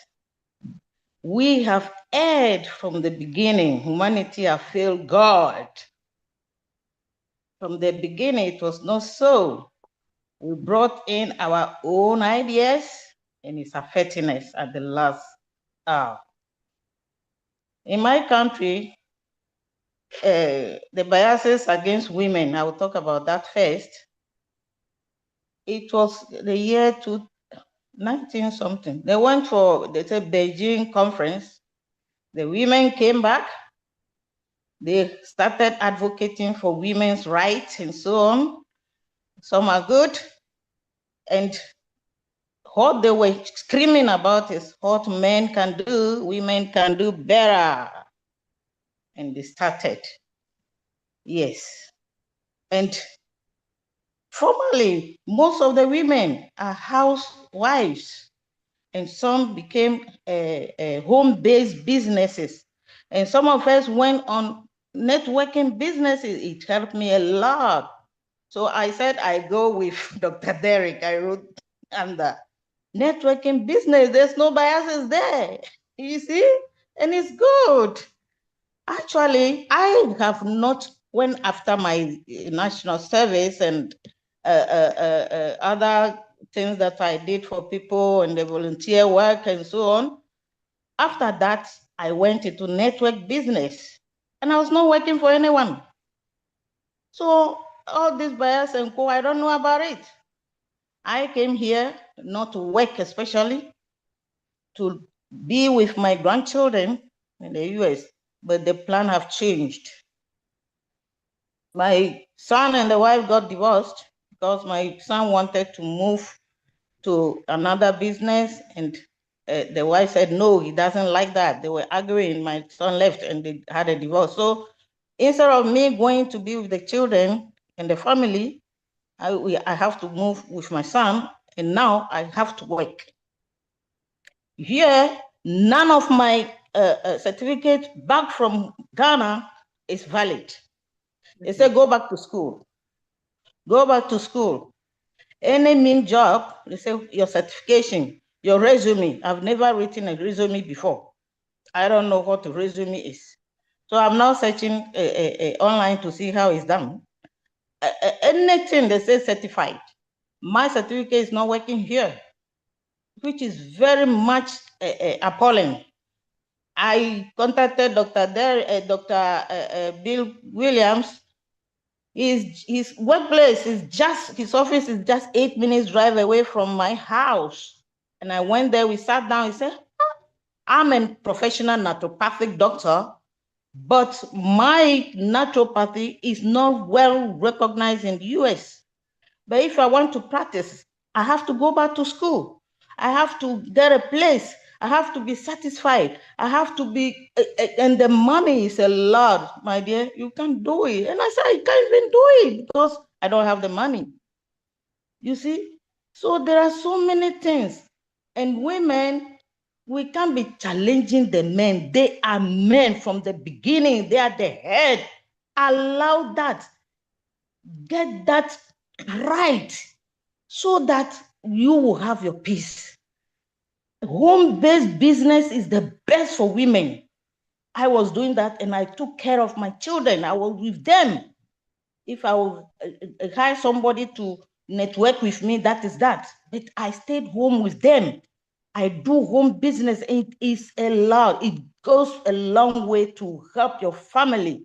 we have erred from the beginning. Humanity have failed God. From the beginning, it was not so. We brought in our own ideas, and it's affecting us at the last hour. In my country, the biases against women, I will talk about that first. It was the year 19 something. They went for, they said, Beijing conference. The women came back. They started advocating for women's rights and so on. Some are good. And what they were screaming about is what men can do, women can do better. And they started. Yes. And formerly, most of the women are housewives, and some became home-based businesses. And some of us went on networking businesses. It helped me a lot. So I said, I go with Dr. Derek. I wrote under networking business. There's no biases there, you see? And it's good. Actually, I have not went after my national service and other things that I did for people and the volunteer work and so on. After that, I went into network business and I was not working for anyone. So all this bias and co, I don't know about it. I came here not to work, especially to be with my grandchildren in the US, but the plan have changed. My son and the wife got divorced because my son wanted to move to another business, and the wife said no, he doesn't like that. They were arguing. My son left and they had a divorce. So instead of me going to be with the children and the family, I have to move with my son, and now I have to work. Here, none of my certificates back from Ghana is valid. They say go back to school. Go back to school. Any mean job, they say your certification, your resume. I've never written a resume before. I don't know what a resume is. So I'm now searching online to see how it's done. Anything they say certified. My certificate is not working here, which is very much appalling. I contacted Dr. Bill Williams. His workplace is just, his office is just 8 minutes drive away from my house. And I went there, we sat down, he said, I'm a professional naturopathic doctor, but my naturopathy is not well recognized in the US. But if I want to practice, I have to go back to school. I have to get a place. I have to be satisfied. I have to be, and the money is a lot, my dear. You can't do it. And I said, I can't even do it because I don't have the money. You see? So there are so many things. And women, we can't be challenging the men. They are men from the beginning. They are the head. Allow that. Get that right so that you will have your peace. Home-based business is the best for women. I was doing that and I took care of my children. I was with them. If I will hire somebody to network with me, that is that. But I stayed home with them. I do home business. It is allowed. It goes a long way to help your family.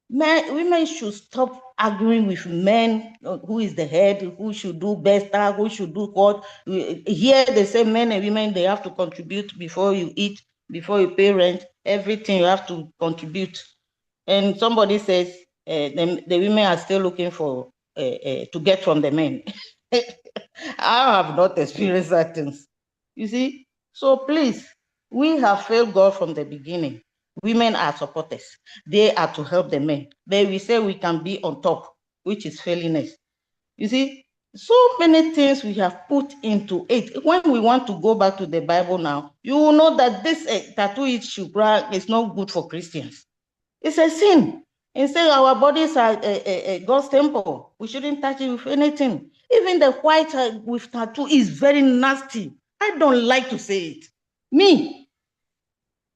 women should stop arguing with men, who is the head, who should do better, who should do what. Here they say men and women, they have to contribute before you eat, before you pay rent, everything you have to contribute. And somebody says the women are still looking for to get from the men. I have not experienced that things. You see? So please, we have failed God from the beginning. Women are supporters. They are to help the men. Then we say we can be on top, which is failiness. You see? So many things we have put into it. When we want to go back to the Bible now, you will know that this tattoo is not good for Christians. It's a sin. Instead, our bodies are God's temple. We shouldn't touch it with anything. Even the white with tattoo is very nasty. I don't like to say it. Me,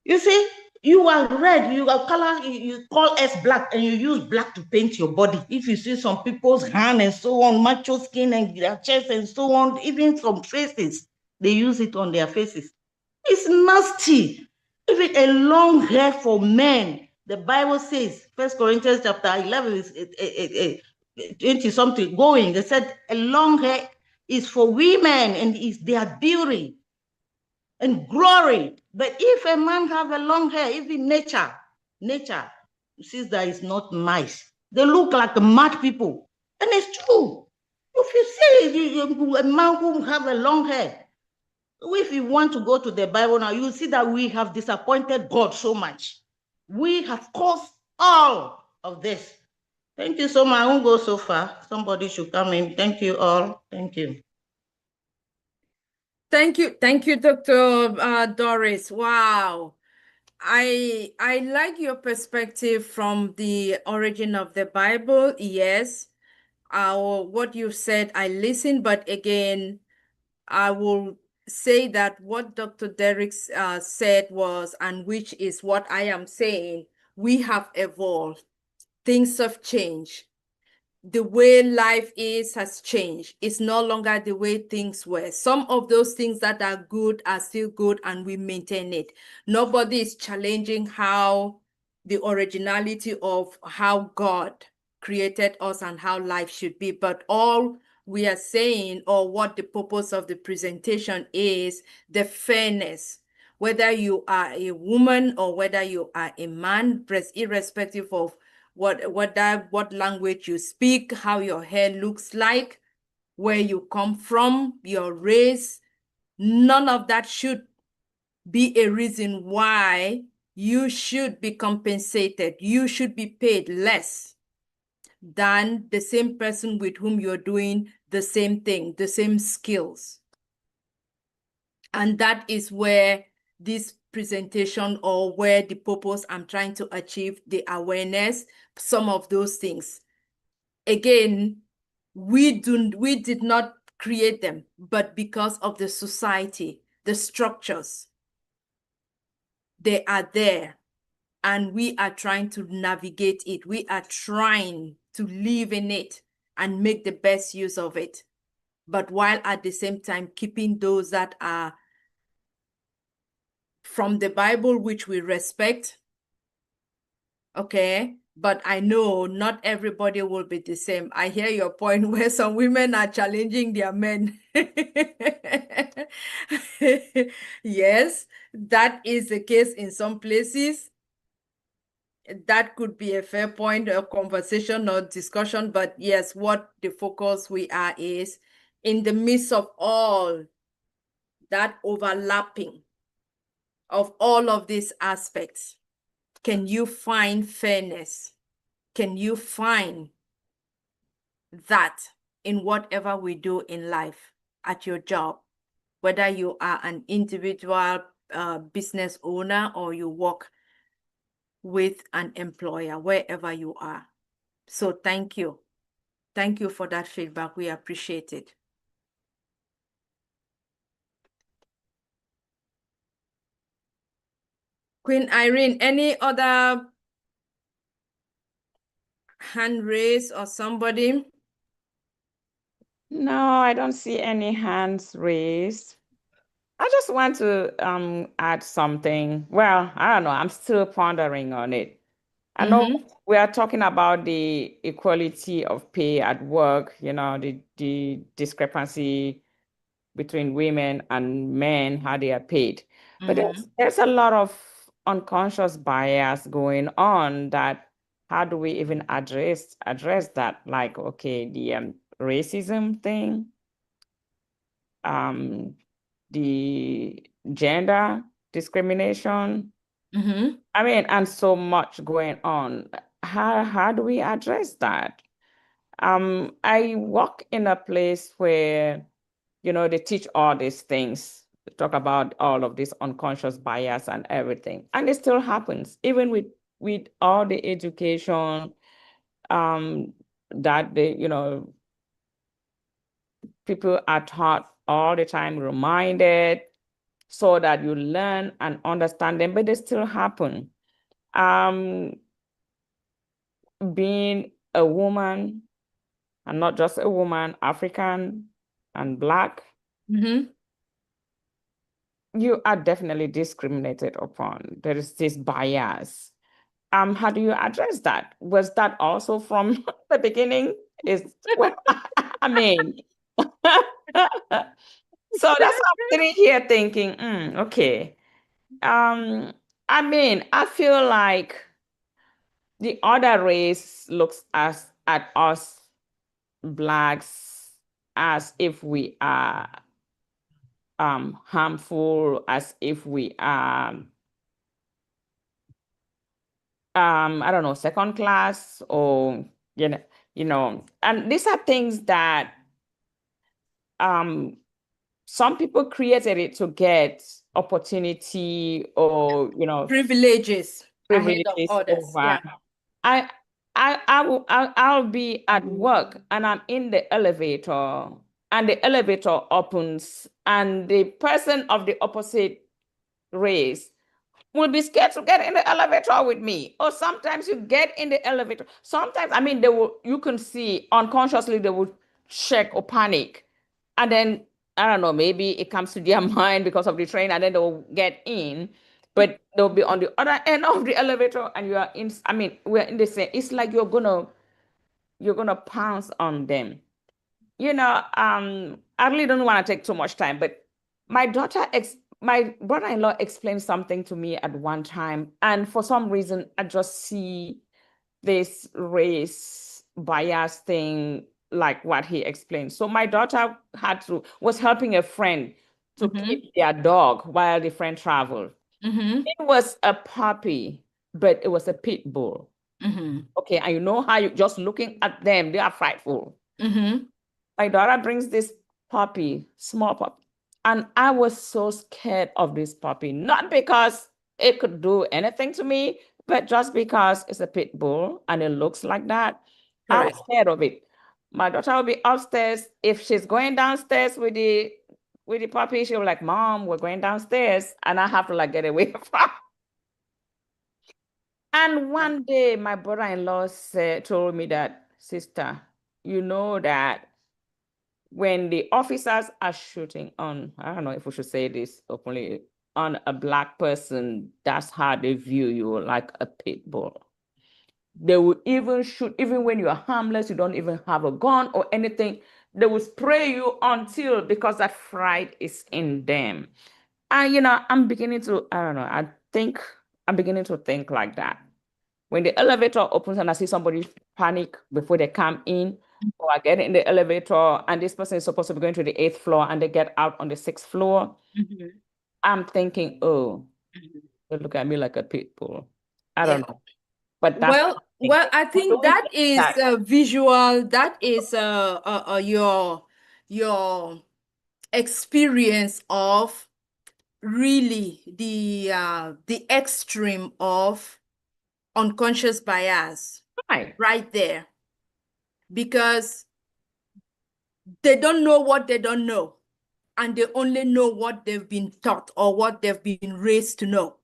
you see, you are red, you are color, you call us black, and you use black to paint your body. If you see some people's hand and so on, macho skin and their chest and so on, even some faces, they use it on their faces. It's nasty. Even a long hair for men. The Bible says, 1 Corinthians chapter 11 is 20 something going. They said a long hair is for women and is their beauty and glory. But if a man have a long hair, even nature sees that it's not nice. They look like mad people. And it's true. If you see a man who have a long hair, if you want to go to the Bible now, you see that we have disappointed God so much. We have caused all of this. Thank you so much. I won't go so far. Somebody should come in. Thank you all. Thank you. Thank you, Dr. Doris. Wow. I like your perspective from the origin of the Bible. Yes. What you said, I listened, but again, I will say that what Dr. Derrick said was, and which is what I am saying, we have evolved. Things have changed. The way life has changed. It's no longer the way things were. Some of those things that are good are still good, and we maintain it. Nobody is challenging the originality of how God created us and how life should be. But all we are saying, or what the purpose of the presentation is, the fairness. Whether you are a woman or whether you are a man, irrespective of what language you speak, how your hair looks like, where you come from, your race, none of that should be a reason why you should be compensated. You should be paid less than the same person with whom you're doing the same thing, the same skills. And that is where this presentation, or where the purpose I'm trying to achieve, the awareness, some of those things. Again, we did not create them, but because of the society, the structures, they are there, and we are trying to navigate it. We are trying to live in it and make the best use of it, but while at the same time keeping those that are from the Bible, which we respect. Okay, but I know not everybody will be the same. I hear your point where some women are challenging their men. Yes, that is the case in some places. That could be a fair point of conversation or discussion, but yes, what the focus we are is in the midst of all that overlapping of all of these aspects. Can you find fairness? Can you find that in whatever we do in life, at your job, whether you are an individual business owner or you work with an employer, wherever you are? So thank you. Thank you for that feedback. We appreciate it. Queen Irene, any other hand raised or somebody? No, I don't see any hands raised. I just want to add something. Well, I don't know. I'm still pondering on it. I know we are talking about the equality of pay at work, you know, the discrepancy between women and men, how they are paid. But there's a lot of unconscious bias going on that how do we even address that? Like, okay, the racism thing, the gender discrimination. I mean, and so much going on. How do we address that? I work in a place where, you know, they teach all these things, talk about all of this unconscious bias and everything. And it still happens, even with all the education that they, you know, people are taught all the time, reminded, so that you learn and understand them, but they still happen. Being a woman, and not just a woman, African and Black, you are definitely discriminated upon. There is this bias. How do you address that? Was that also from the beginning? Well, I mean, so that's why I'm sitting here thinking, okay. I mean, I feel like the other race looks at us Blacks as if we are harmful, as if we are I don't know, second class, or you know, and these are things that some people created it to get opportunity, or privileges ahead of others. over. I'll be at work and I'm in the elevator and the elevator opens and the person of the opposite race will be scared to get in the elevator with me. Or sometimes you get in the elevator. Sometimes, I mean, you can see unconsciously they will check or panic. And then, I don't know, maybe it comes to their mind because of the train and then they'll get in. But they'll be on the other end of the elevator and you are in, I mean, we're in the same, it's like you're gonna pounce on them. I really don't want to take too much time, but my brother-in-law explained something to me at one time, and for some reason, I just see this race bias thing like what he explained. So my daughter was helping a friend to keep their dog while the friend traveled. It was a puppy, but it was a pit bull. Okay, and you know how you just looking at them, they are frightful. My daughter brings this puppy, small puppy, and I was so scared of this puppy, not because it could do anything to me, but just because it's a pit bull and it looks like that. I was scared of it. My daughter will be upstairs. If she's going downstairs with the puppy, she'll be like, "Mom, we're going downstairs," and I have to like get away from her. And one day, my brother-in-law told me that, "Sister, you know that when the officers are shooting on, I don't know if we should say this openly, on a Black person, that's how they view you, like a pit bull. They will even shoot, even when you're harmless, you don't even have a gun or anything. They will spray you because that fright is in them." And, I'm beginning to, I don't know, I'm beginning to think like that. When the elevator opens and I see somebody panic before they come in, or I get in the elevator and this person is supposed to be going to the 8th floor and they get out on the 6th floor, I'm thinking, oh, they look at me like a pit bull. I don't know. But that's well, I think that is visual. That is your experience of really the extreme of unconscious bias right there, because they don't know what they don't know, and they only know what they've been taught or what they've been raised to know,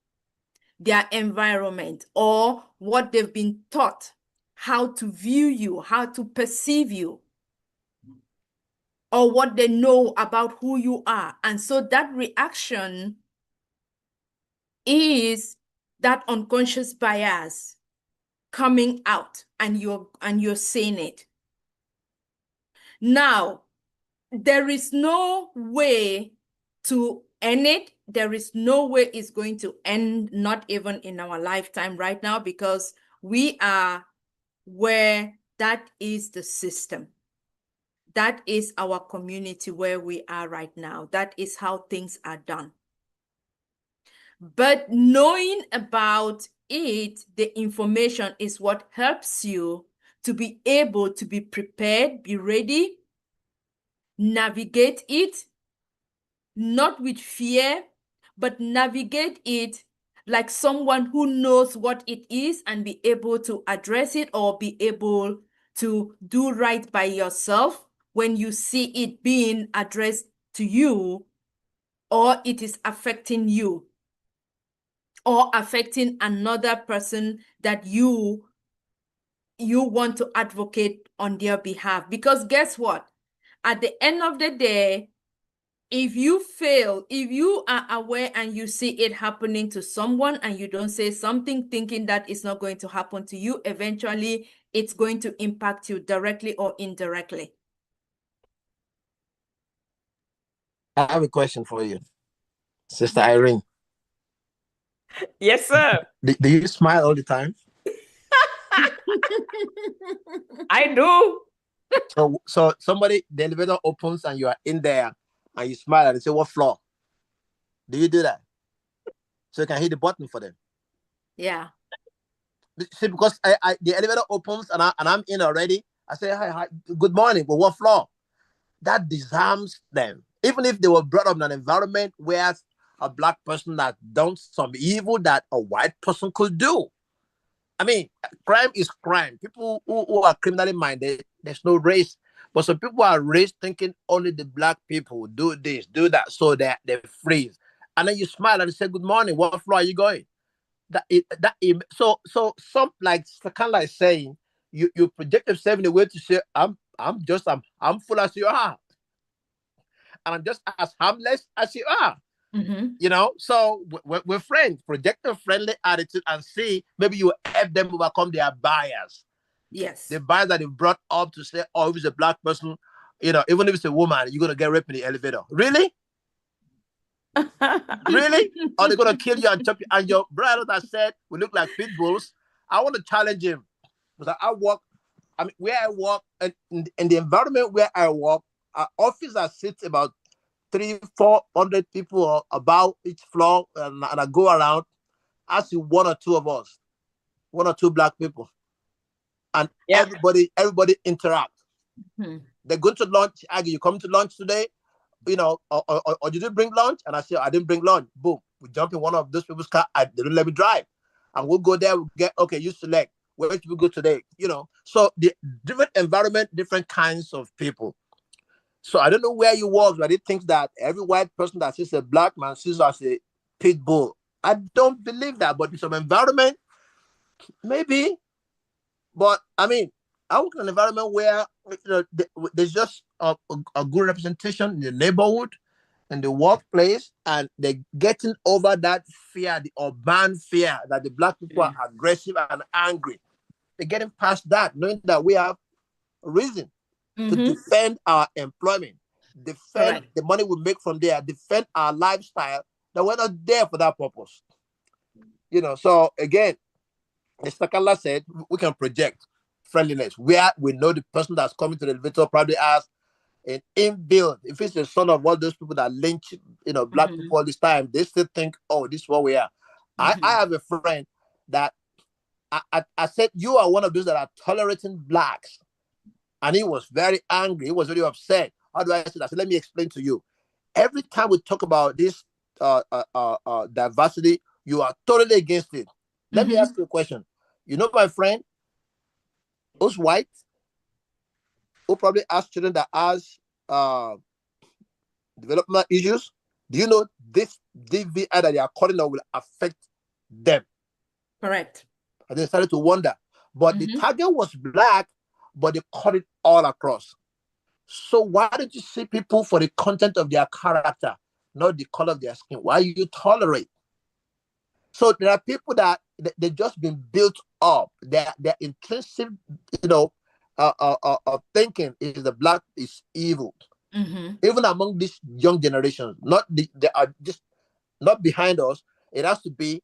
their environment, or what they've been taught how to view you, how to perceive you, or what they know about who you are. And so that reaction is that unconscious bias coming out and you're saying it. Now, there is no way to end it. There is no way it's going to end, not even in our lifetime right now, because we are where that is the system. That is our community where we are right now. That is how things are done. But knowing about it, the information is what helps you to be able to be prepared, be ready, navigate it, not with fear, but navigate it like someone who knows what it is and be able to address it or be able to do right by yourself when you see it being addressed to you or it is affecting you or affecting another person that you want to advocate on their behalf. Because guess what? At the end of the day, if you fail, if you are aware and you see it happening to someone and you don't say something thinking that it's not going to happen to you, eventually it's going to impact you directly or indirectly. I have a question for you, Sister Irene. Yes, sir. Do you smile all the time? I do. So somebody, the elevator opens and you are in there and you smile and they say, what floor? Do you do that? So you can hit the button for them. Yeah. See, because the elevator opens and I'm in already. I say, hi, good morning. But what floor? That disarms them. Even if they were brought up in an environment where a black person that done some evil that a white person could do. I mean, crime is crime. People who are criminally minded, there's no race. But some people are raised thinking only the black people do this, do that, so they freeze. And then you smile and say, good morning, what floor are you going? So some, like Kanla is saying, you project yourself in a way to say, I'm full as you are. And I'm just as harmless as you are. Mm-hmm. You know, so we're friends. Project a friendly attitude and see maybe you help them overcome their bias. Yes. The bias that they brought up to say, oh, if it's a black person, you know, even if it's a woman, you're gonna get raped in the elevator. Really? Really? Or they're gonna kill you and chop you? And your brother that said we look like pit bulls. I want to challenge him because where I work, and in the environment where I work, our office that sits about 300-400 people or about each floor, and I go around, I see one or two of us, one or two black people, and everybody interact. Hmm. They go to lunch. Aggie, you come to lunch today? You know, or did you bring lunch? And I say, I didn't bring lunch. Boom, we jump in one of those people's car. They don't let me drive, and we'll go there. We get, okay, you select where should we go today. You know, so the different environment, different kinds of people. So I don't know where you work, but it thinks that every white person that sees a black man sees us as a pit bull. I don't believe that, but in some environment, maybe. But I mean, I work in an environment where, you know, there's just a good representation in the neighborhood, in the workplace, and they're getting over that fear, the urban fear that the black people are aggressive and angry. They're getting past that, knowing that we have a reason to defend our employment, defend the money we make from there, defend our lifestyle, that we're not there for that purpose. You know, so again, as Kanla said, we can project friendliness where we know the person that's coming to the elevator probably has an inbuilt, if it's the son of all those people that lynch, you know, black people all this time, they still think, oh, this is what we are. I have a friend that I said, you are one of those that are tolerating blacks. And he was very angry. He was very upset. How do I say that? I said, let me explain to you. Every time we talk about this diversity, you are totally against it. Let me ask you a question. You know, my friend, who's white, who probably has children that has developmental issues, do you know this DVI that they are calling will affect them? Correct. And they started to wonder. But the target was black, but they cut it all across. So why did you see people for the content of their character, not the color of their skin? Why you tolerate? So there are people that they've just been built up. Their intrinsic, thinking is the black is evil. Even among this young generation, they are just not behind us. It has to be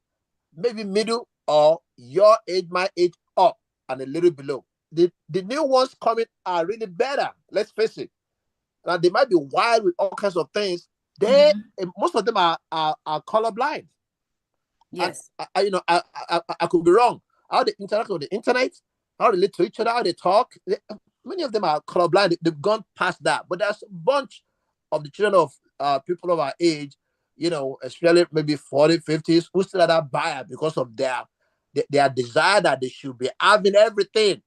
maybe middle or your age, my age, up and a little below. The new ones coming are really better. Let's face it. Now they might be wild with all kinds of things. Most of them are colorblind. Yes. And, I could be wrong. How they interact with the internet, how they relate to each other, how they talk. Many of them are colorblind. They've gone past that. But there's a bunch of the children of people of our age, especially maybe 40s, 50s, who still have that bias because of their desire that they should be having everything.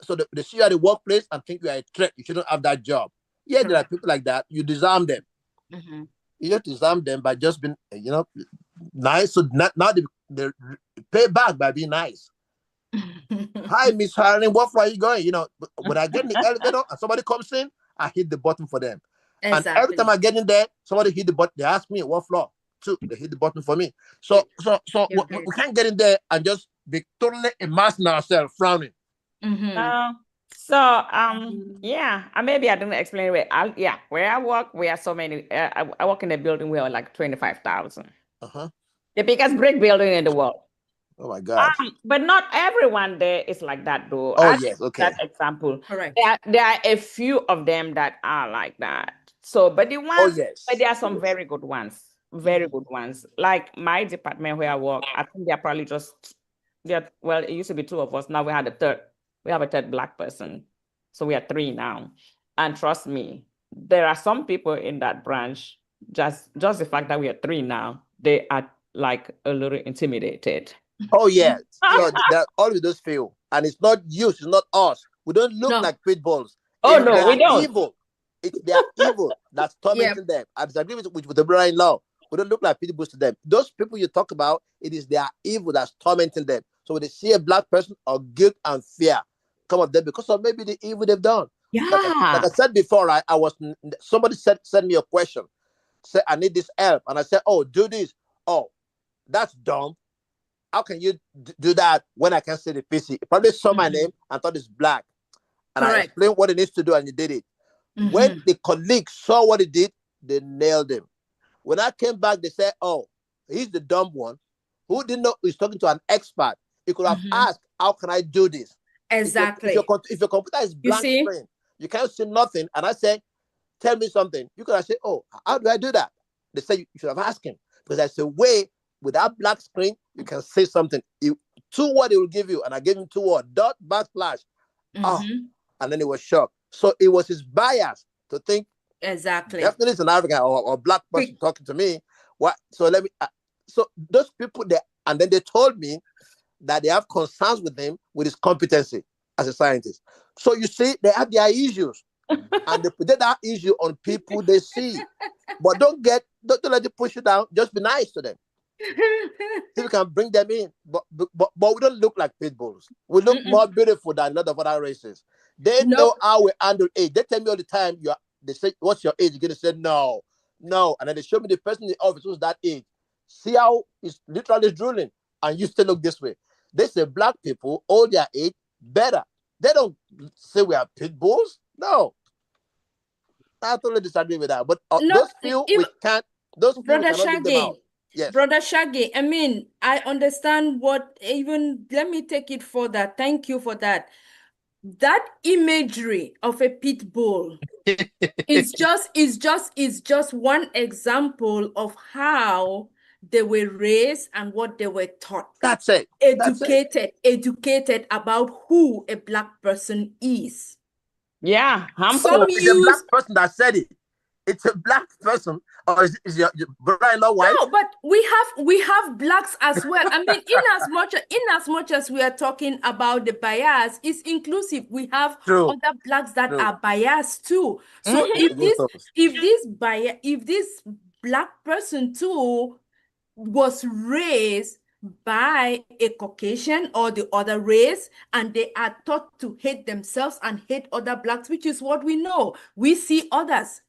So they see you at the workplace and think you are a threat. You shouldn't have that job. Yeah, there are people like that. You disarm them. You just disarm them by just being, nice. So now they pay back by being nice. Hi, Miss Harlan, what floor are you going? When I get in the elevator and somebody comes in, I hit the button for them. Exactly. And every time I get in there, somebody hit the button. They ask me what floor. Too. They hit the button for me. So we can't get in there and just be totally immersing ourselves, frowning. Maybe I didn't explain it. Where I work, we are so many. I work in a building where like 25,000. The biggest brick building in the world. Oh my God! But not everyone there is like that, though. Yes, okay. That example. Correct. There are a few of them that are like that. So, but the ones, but there are some very good ones. Very good ones. Like my department where I work, I think they are probably it used to be 2 of us. Now we have a third black person. So we are 3 now. And trust me, there are some people in that branch, just the fact that we are 3 now, they are like a little intimidated. Oh yeah. So that always does feel. And it's not you, it's not us. We don't look like pit bulls. Oh no, we don't. Evil. They are evil that's tormenting them. I disagree with the brother-in-law. We don't look like pit bulls to them. Those people you talk about, it is their evil that's tormenting them. So when they see a black person, or guilt and fear come of them because of maybe the evil they've done. Yeah. Like I said before, somebody sent me a question. Said, I need this help. And I said, oh, do this. Oh, that's dumb. How can you do that when I can see the PC? You probably saw my name and thought it's black. And I explained what it needs to do and you did it. When the colleagues saw what he did, they nailed him. When I came back, they said, oh, he's the dumb one who didn't know he's talking to an expert. He could have asked, how can I do this? Exactly. If your computer is blank screen, you can't see nothing. And I say, tell me something. You could have said, oh, how do I do that? They say you should have asked him. Because there's a way with that black screen, you can say something. 2 words it will give you. And I gave him 2 words, dot, backslash. And then he was shocked. So it was his bias to think. Exactly. Definitely it's an African or black person talking to me. So those people there, and then they told me that they have concerns with him with his competency as a scientist. So you see, they have their issues. And they put that issue on people they see. But don't let it push you down. Just be nice to them. So we can bring them in. But we don't look like pit bulls. We look more beautiful than a lot of other races. They know how we handle age. They tell me all the time, they say, what's your age? You're going to say, no. And then they show me the person in the office who's that age. See how it's literally drooling. And you still look this way. They say black people, all their age, better. They don't say we are pit bulls. No. I totally disagree with that. But those few, we can't. Those few, Brother we cannot leave them out. Yes. Brother Shaggy, I mean, I understand let me take it further. Thank you for that. That imagery of a pit bull is just one example of how they were raised and what they were taught. That's it. Educated about who a black person is. Yeah, it's a black person that said it. It's a black person, or is your brother-in-law white? No, but we have blacks as well. I mean, in as much as we are talking about the bias, it's inclusive. We have other blacks that are biased too. So if this black person too was raised by a Caucasian or the other race, and they are taught to hate themselves and hate other blacks, which is what we know. We see others.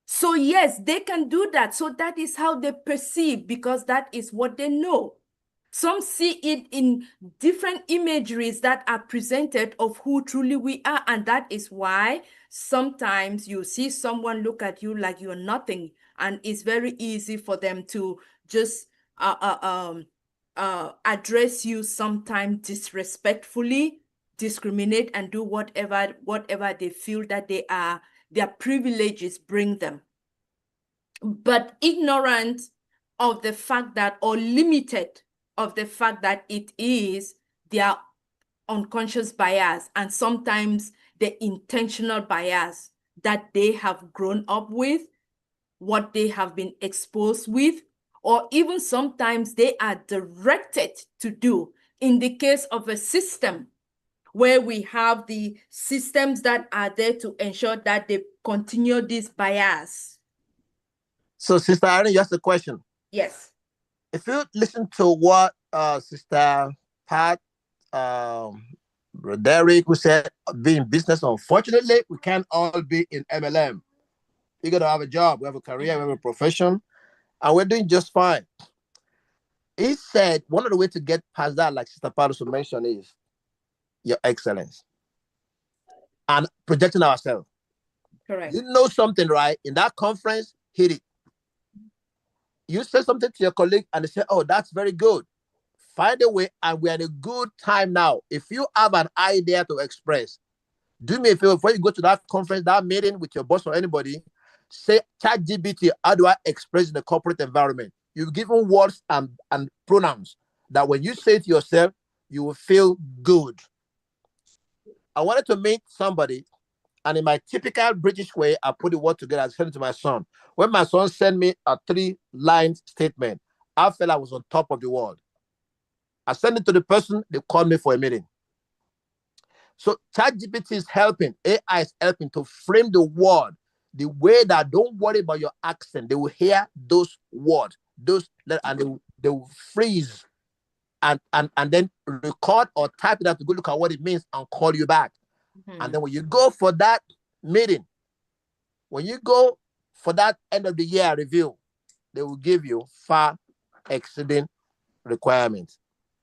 So yes, they can do that. So that is how they perceive, because that is what they know. Some see it in different imageries that are presented of who truly we are. And that is why sometimes you see someone look at you like you're nothing. And it's very easy for them to just address you sometimes disrespectfully, discriminate, and do whatever they feel that their privileges bring them. But ignorant of the fact that, or limited of the fact that it is their unconscious bias and sometimes the intentional bias that they have grown up with, what they have been exposed with, or even sometimes they are directed to do. In the case of a system where we have the systems that are there to ensure that they continue this bias. So, Sister Irene, you asked the question. Yes. If you listen to what Sister Pat, Derek, who said, be in business, unfortunately, we can't all be in MLM. We got to have a job, we have a career, we have a profession, and we're doing just fine. He said one of the ways to get past that, like Sister Pat also mentioned, is your excellence and projecting ourselves. Correct. You know something, right? In that conference, hit it. You say something to your colleague and they say, oh, that's very good. Find a way, and we're in a good time now. If you have an idea to express, do me a favor, before you go to that conference, that meeting with your boss or anybody, say, ChatGPT, how do I express in the corporate environment? You've given words and pronouns that when you say it to yourself, you will feel good. I wanted to meet somebody, and in my typical British way, I put the word together. I sent it to my son. When my son sent me a 3-line statement, I felt I was on top of the world. I sent it to the person, they called me for a meeting. So ChatGPT is helping, AI is helping to frame the word the way that don't worry about your accent. They will hear those words, and they will freeze and then record or type it out to go look at what it means and call you back. And then when you go for that meeting, when you go for that end of the year review, they will give you far exceeding requirements.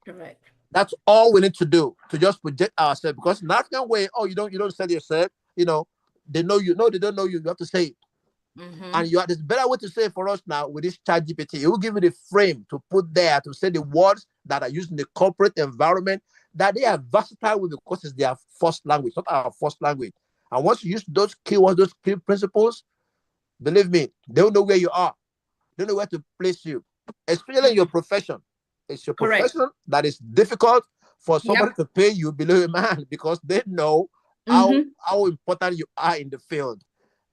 Correct. That's all we need to do, to just project ourselves. Because in the African way, oh, you don't sell yourself, they know you. No, they don't know you. You have to say it. And there's a better way to say it for us now with this ChatGPT. It will give you the frame to put there to say the words that are used in the corporate environment, that they are versatile with, because it's their first language, not our first language. And once you use those keywords, those key principles, believe me, they will know where you are. They know where to place you, especially in your profession. It's your profession that is difficult for somebody to pay you below a man, because they know how important you are in the field.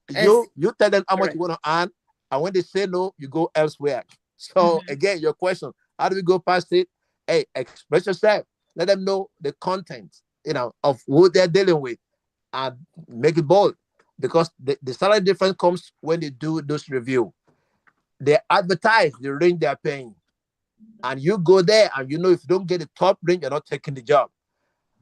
You tell them how much you want to earn, and when they say no, you go elsewhere. So again, your question, how do we go past it? Hey, express yourself. Let them know the content, of who they're dealing with, and make it bold. Because the salary difference comes when they do those review. They advertise the range they're paying. And you go there, and if you don't get the top range, you're not taking the job.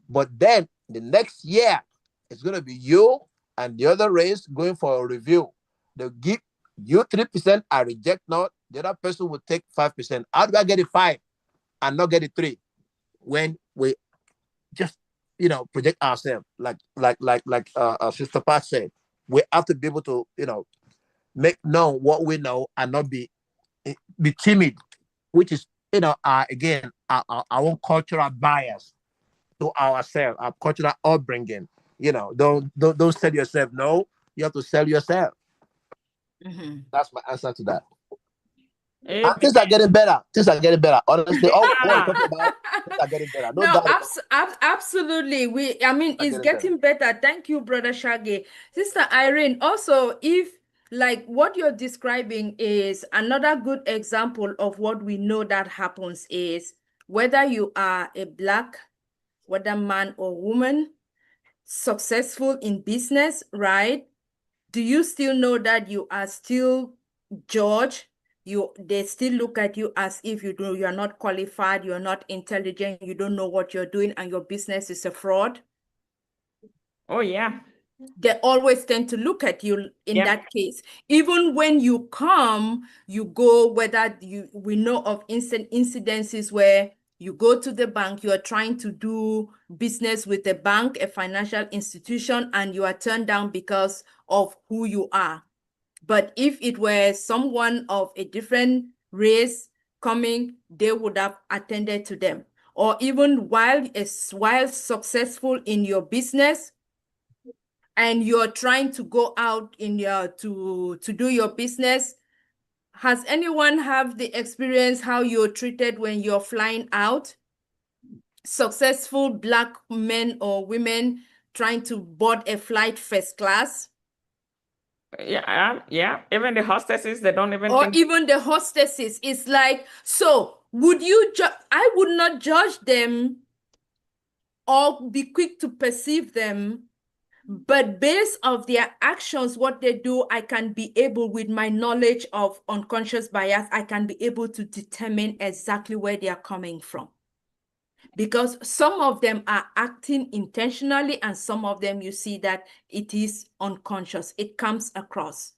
But then the next year, it's going to be you and the other race going for a review. They'll give you 3%, I reject not. The other person will take 5%. How do I get it 5 and not get it 3? When we just, project ourselves, like Sister Pat said, we have to be able to, make known what we know and not be timid, which is, our own cultural bias to ourselves, our cultural upbringing. Don't sell yourself. No, you have to sell yourself. That's my answer to that. And things are getting better. Honestly, all what I'm talking about, things are getting better. No, absolutely. It's getting better. Thank you, Brother Shaggy. Sister Irene, also, if like what you're describing is another good example of what we know that happens is whether you are a Black, whether man or woman, successful in business, right? Do you still know that you are still judged? They still look at you as if you're not qualified, you're not intelligent, you don't know what you're doing, and your business is a fraud? Oh, yeah. They always tend to look at you in that case. Even when you come, you go, we know of incidences where You go to the bank, you are trying to do business with a bank, a financial institution, and you are turned down because of who you are. But if it were someone of a different race coming, they would have attended to them. Or even while successful in your business, and you're trying to go out in your to do your business, has anyone have the experience how you're treated when you're flying out? Successful Black men or women trying to board a flight first class. Yeah. Even the hostesses, they don't even Or think. even the hostesses. It's like, so would you I would not judge them or be quick to perceive them, but based of their actions, what they do, I can be able, with my knowledge of unconscious bias, I can be able to determine exactly where they are coming from. Because some of them are acting intentionally, and some of them you see that it is unconscious. It comes across,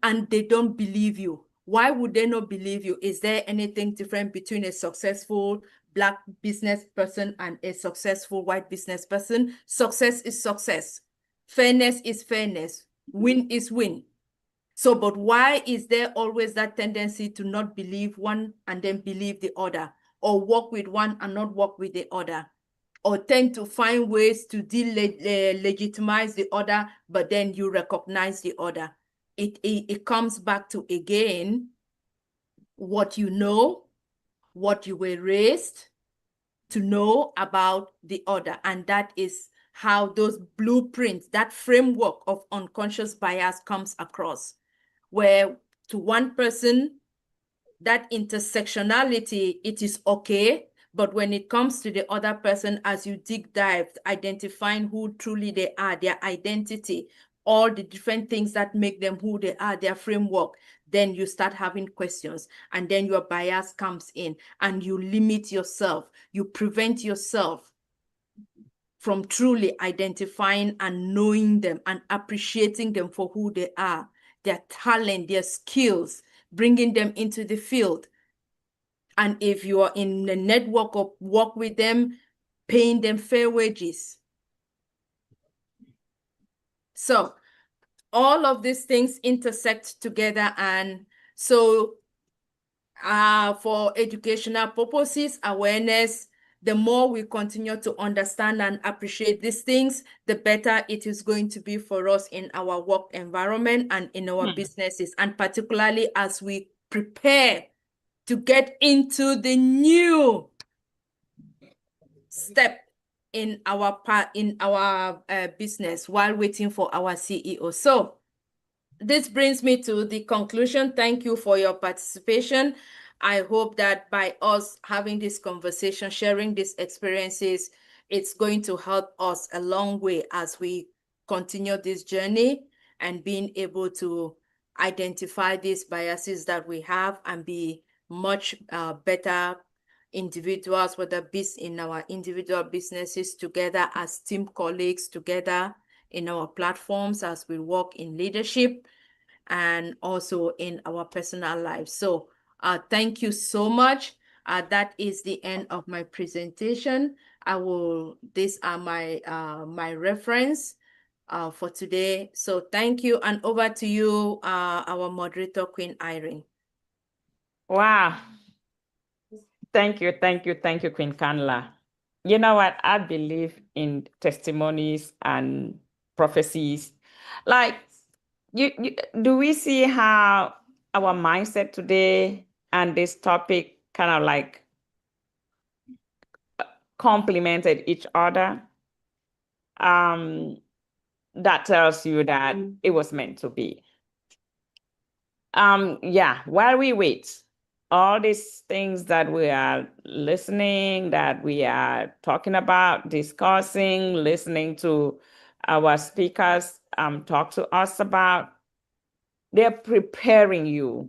and they don't believe you. Why would they not believe you? Is there anything different between a successful Black business person and a successful white business person? Success is success. Fairness is fairness. Win is win. So, but why is there always that tendency to not believe one and then believe the other, or work with one and not work with the other, or tend to find ways to delegitimize the other, but then you recognize the other? It comes back to, again, what you know, what you were raised to know about the other. And that is how those blueprints, that framework of unconscious bias comes across, where to one person, that intersectionality, it is okay. But when it comes to the other person, as you dive, identifying who truly they are, their identity, all the different things that make them who they are, their framework, then you start having questions, and then your bias comes in, and you limit yourself, you prevent yourself from truly identifying and knowing them and appreciating them for who they are, their talent, their skills, bringing them into the field. And if you are in a network of work with them, paying them fair wages. So all of these things intersect together. And so for educational purposes, awareness, the more we continue to understand and appreciate these things, the better it is going to be for us in our work environment and in our businesses, and particularly as we prepare to get into the new step in our business while waiting for our CEO. So this brings me to the conclusion. Thank you for your participation. I hope that by us having this conversation, sharing these experiences, it's going to help us a long way as we continue this journey and being able to identify these biases that we have and be much better individuals, whether in our individual businesses, together as team colleagues, together in our platforms as we work in leadership, and also in our personal lives. So thank you so much. That is the end of my presentation. These are my reference for today. So thank you, and over to you, our moderator, Queen Irene. Wow. Thank you, Queen Kanla. You know what? I believe in testimonies and prophecies. Like, do we see how our mindset today and this topic kind of like complemented each other? That tells you that it was meant to be. Yeah, while we wait, all these things that we are listening, that we are talking about, discussing, listening to our speakers talk to us about, they're preparing you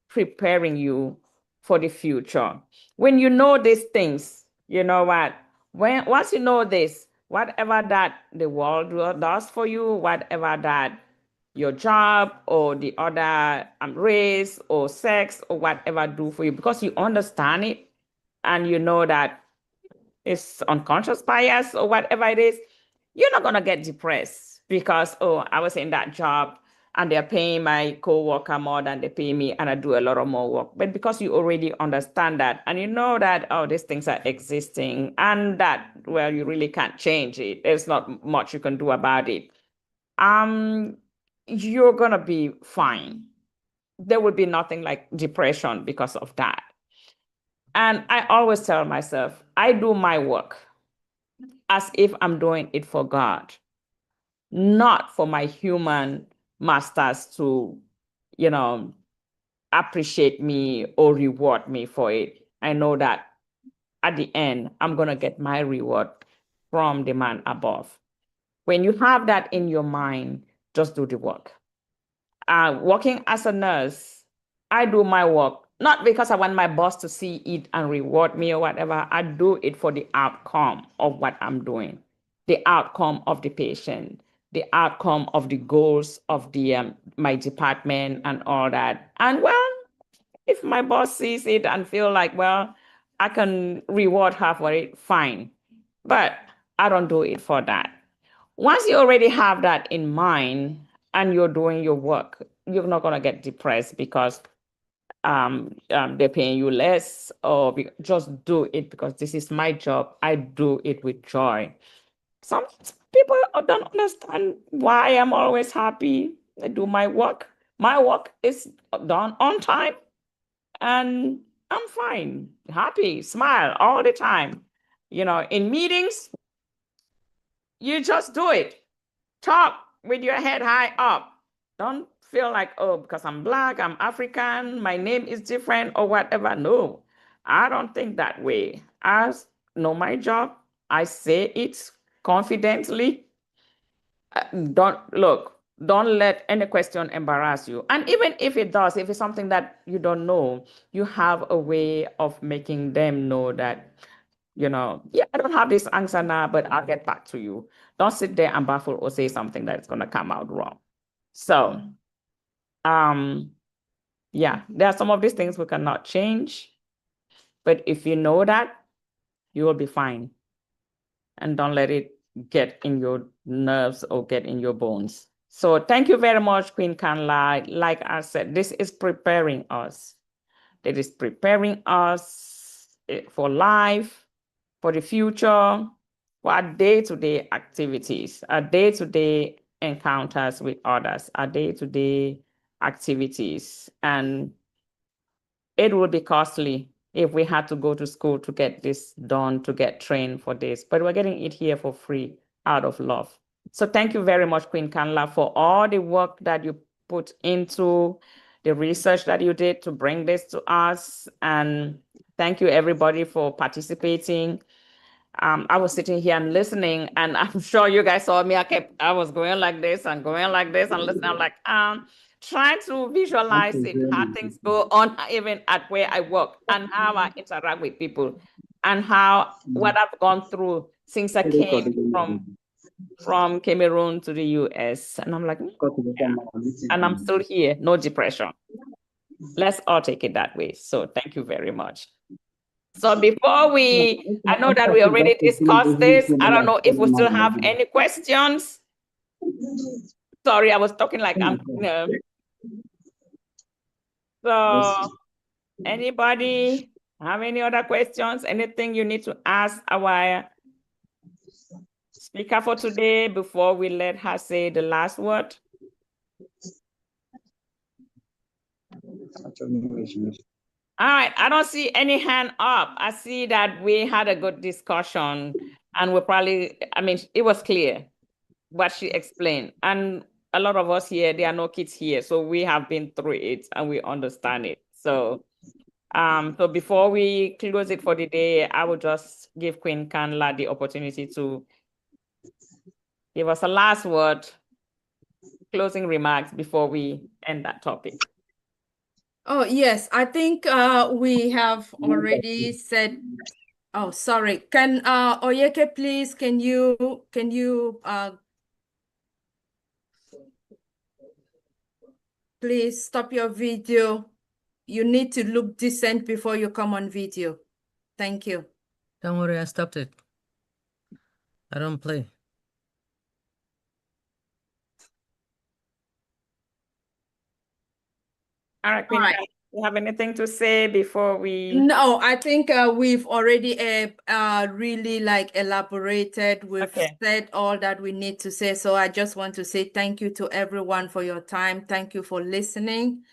for the future. When you know these things, you know what? Once you know this, whatever that the world does for you, whatever that your job or the other race or sex or whatever do for you, because you understand it, and you know that it's unconscious bias or whatever it is, you're not going to get depressed because, oh, I was in that job and they're paying my co-worker more than they pay me and I do a lot of more work. But because you already understand that and you know that, oh, these things are existing and that, well, you really can't change it. There's not much you can do about it. You're going to be fine. There would be nothing like depression because of that. And I always tell myself, I do my work as if I'm doing it for God, not for my human masters to, appreciate me or reward me for it. I know that at the end, I'm going to get my reward from the man above. When you have that in your mind, just do the work. Working as a nurse, I do my work, not because I want my boss to see it and reward me or whatever. I do it for the outcome of what I'm doing, the outcome of the patient, the outcome of the goals of the my department and all that. And well, if my boss sees it and feel like, well, I can reward her for it, fine. But I don't do it for that. Once you already have that in mind and you're doing your work, you're not going to get depressed because they're paying you less, or just do it because this is my job. I do it with joy. Some people don't understand why I'm always happy. I do my work. My work is done on time and I'm fine, happy, smile all the time. In meetings, you just do it. Talk with your head high up. Don't feel like, oh, because I'm Black, I'm African, my name is different or whatever. No, I don't think that way. I know my job. I say it confidently. Don't let any question embarrass you. And even if it does, if it's something that you don't know, you have a way of making them know that, yeah, I don't have this answer now, but I'll get back to you. Don't sit there and baffle or say something that's going to come out wrong. So, yeah, there are some of these things we cannot change, but if you know that, you will be fine. And don't let it get in your nerves or get in your bones. So thank you very much, Queen Kanla. Like I said, this is preparing us. It is preparing us for life, for the future, for our day-to-day activities, our day-to-day encounters with others, our day-to-day activities. And it would be costly if we had to go to school to get this done, to get trained for this, but we're getting it here for free out of love. So thank you very much, Queen Kanla, for all the work that you put into the research that you did to bring this to us. And thank you everybody for participating. I was sitting here and listening, and I'm sure you guys saw me. I was going like this and going like this and listening. I'm like, trying to visualize it, how things go on, even at where I work, and how I interact with people, and how what I've gone through since I came from Cameroon to the US. And I'm like, yeah. And I'm still here, no depression. Let's all take it that way. So thank you very much. So before I know that we already discussed this. I don't know if we still have any questions. Sorry, I was talking like I'm. So anybody have any other questions? Anything you need to ask our speaker for today before we let her say the last word? All right, I don't see any hand up. I see that we had a good discussion and it was clear what she explained. And a lot of us here, there are no kids here, so we have been through it and we understand it. So, so before we close it for the day, I will just give Queen Kanla the opportunity to give us a last word, closing remarks before we end that topic. Oh, yes, I think we have already said, oh, sorry. Can Oyeke, please, can you please stop your video? You need to look decent before you come on video. Thank you. Don't worry, I stopped it. I don't play. All right, Queen, you have anything to say before we? No, I think we've already really like elaborated. We've said all that we need to say. So I just want to say thank you to everyone for your time. Thank you for listening.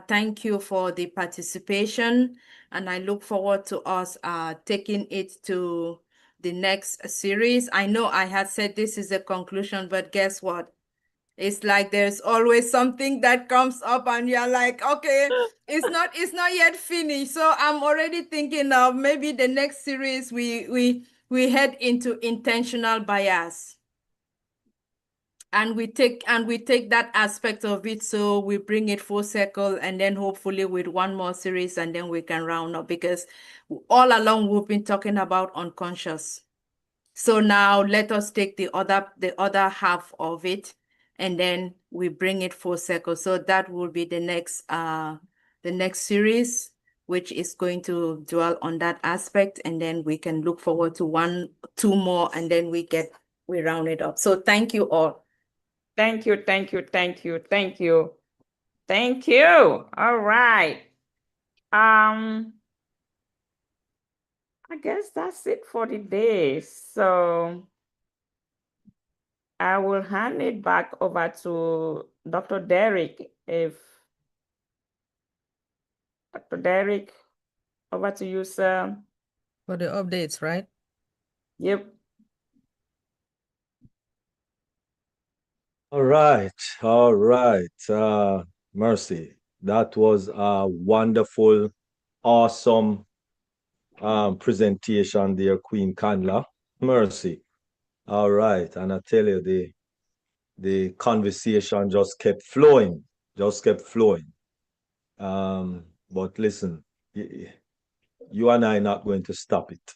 Thank you for the participation. And I look forward to us taking it to the next series. I know I had said this is a conclusion, but guess what? It's like there's always something that comes up and you're like, okay, it's not yet finished. So I'm already thinking of maybe the next series we head into intentional bias. And we take that aspect of it, so we bring it full circle, and then hopefully with one more series, and then we can round up, because all along we've been talking about unconscious. So now let us take the other half of it, and then we bring it full circle. So that will be the next series, which is going to dwell on that aspect, and then we can look forward to 2 more, and then we round it up. So thank you all. Thank you, thank you, thank you, thank you, thank you. All right. I guess that's it for the day. So I will hand it back over to Dr. Derek. Dr. Derek, over to you, sir. For the updates, right? Yep. All right. Mercy. That was a wonderful, awesome presentation there, Queen Kanla. Mercy. All right. And I tell you, the conversation just kept flowing. But listen, you and I are not going to stop it.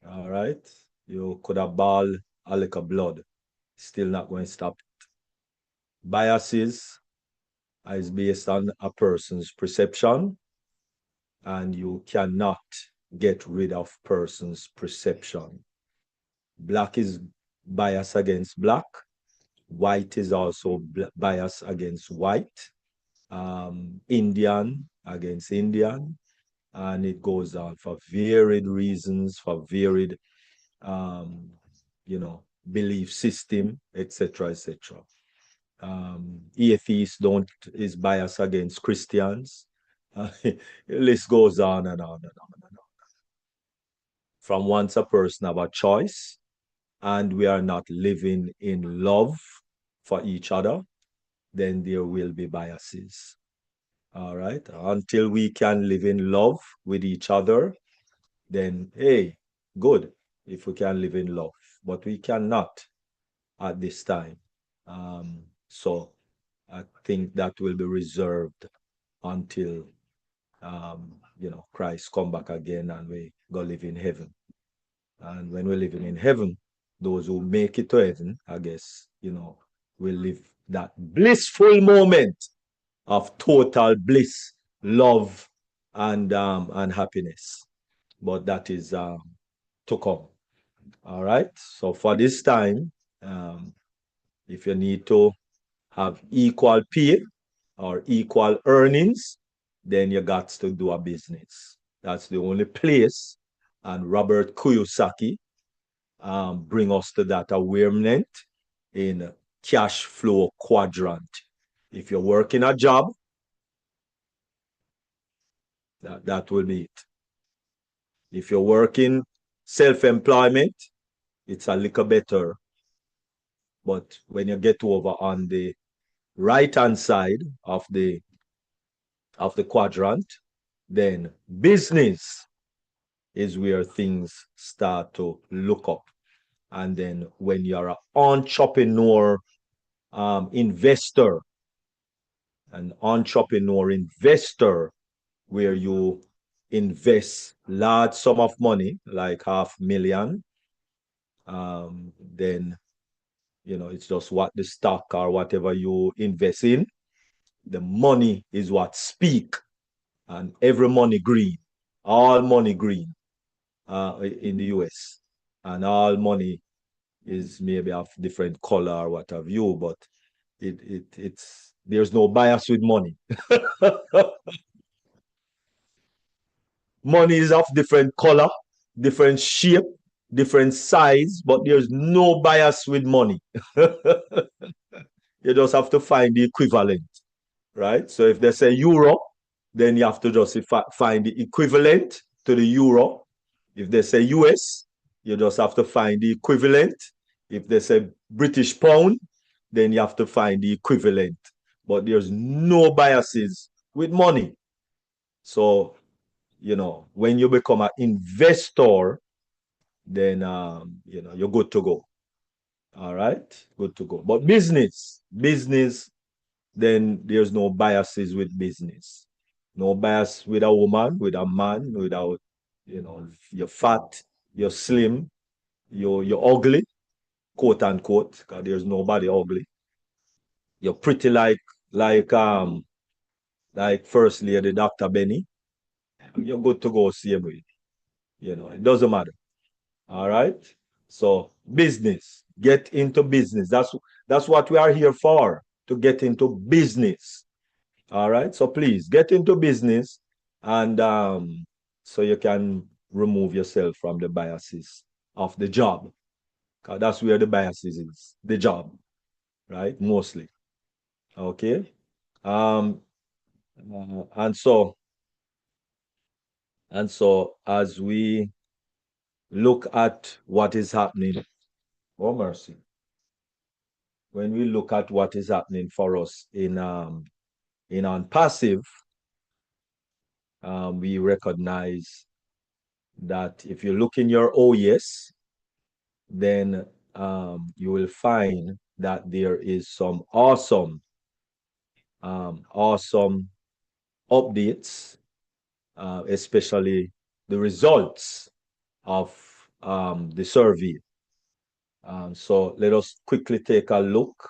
All right? You could have ball a lick of blood. Still not going to stop it. Biases is based on a person's perception, and you cannot get rid of person's perception. Black is biased against black. White is also biased against white. Indian against Indian. And it goes on for varied reasons, for varied, belief system, etc., etc. Atheists is biased against Christians. The list goes on and on and on and on. From once a person have a choice, and we are not living in love for each other, then there will be biases. All right. Until we can live in love with each other, then hey, good, if we can live in love. But we cannot at this time. So I think that will be reserved until Christ come back again and we go live in heaven. And when we're living in heaven, those who make it to heaven, I guess, will live that blissful moment of total bliss, love, and happiness. But that is to come. All right. So for this time, if you need to have equal pay or equal earnings, then you got to do a business. That's the only place. And Robert Kiyosaki bring us to that awareness in cash flow quadrant. If you're working a job, that will be it. If you're working self-employment, it's a little better. But when you get over on the right-hand side of the quadrant, then business is where things start to look up. And then when you're an entrepreneur investor, where you invest large sum of money, like $500,000, then it's just what the stock or whatever you invest in. The money is what speak, and every money green, all money green. in the US. And all money is maybe of different color or what have you, but it's there's no bias with money. Money is of different color, different shape, different size, but there's no bias with money. You just have to find the equivalent, right? So if they say euro, then you have to just find the equivalent to the euro. If they say US, you just have to find the equivalent. If they say British pound, then you have to find the equivalent. But there's no biases with money. So, you know, when you become an investor, then, you know, you're good to go. All right, good to go. But business, then there's no biases with business. No bias with a woman, with a man, without, you know, you're fat, you're slim, you're ugly, quote unquote, because there's nobody ugly. You're pretty like First Lady Dr. Benny. You're good to go, Sable. You know, it doesn't matter. All right. So business, get into business. That's what we are here for, to get into business. All right. So please get into business, and so you can remove yourself from the biases of the job. Because that's where the biases is, the job, right? Mostly. Okay. And so as we look at what is happening, oh mercy. When we look at what is happening for us in on passive, we recognize that if you look in your OES, then you will find that there is some awesome updates, especially the results of the survey. So let us quickly take a look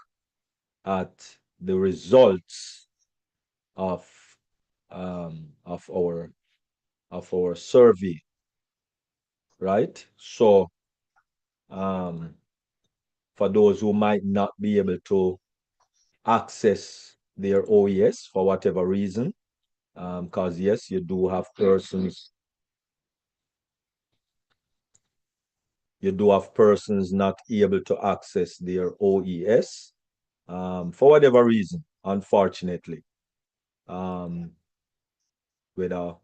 at the results of our survey, right? So for those who might not be able to access their OES for whatever reason, because yes, you do have persons not able to access their OES for whatever reason, unfortunately, whether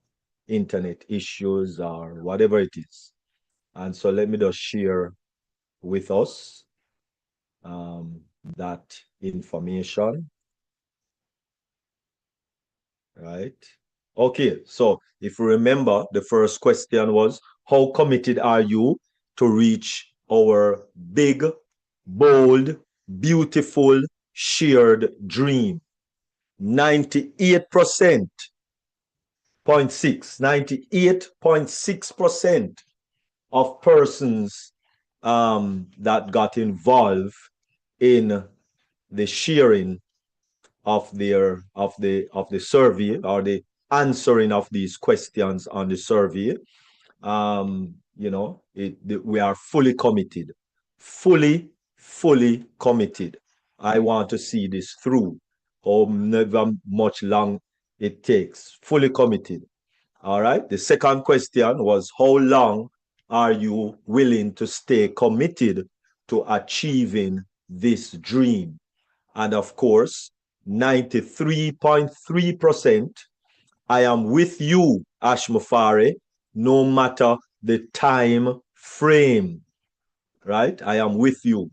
internet issues or whatever it is. And so let me just share with us that information, right? Okay, so if you remember, the first question was, how committed are you to reach our big, bold, beautiful, shared dream? 98.6% of persons that got involved in the sharing of the survey, or the answering of these questions on the survey, you know, we are fully committed, fully committed. I want to see this through, however much long it takes. Fully committed. All right. The second question was, how long are you willing to stay committed to achieving this dream? And of course, 93.3%, I am with you, Ashmafare, no matter the time frame, right? I am with you.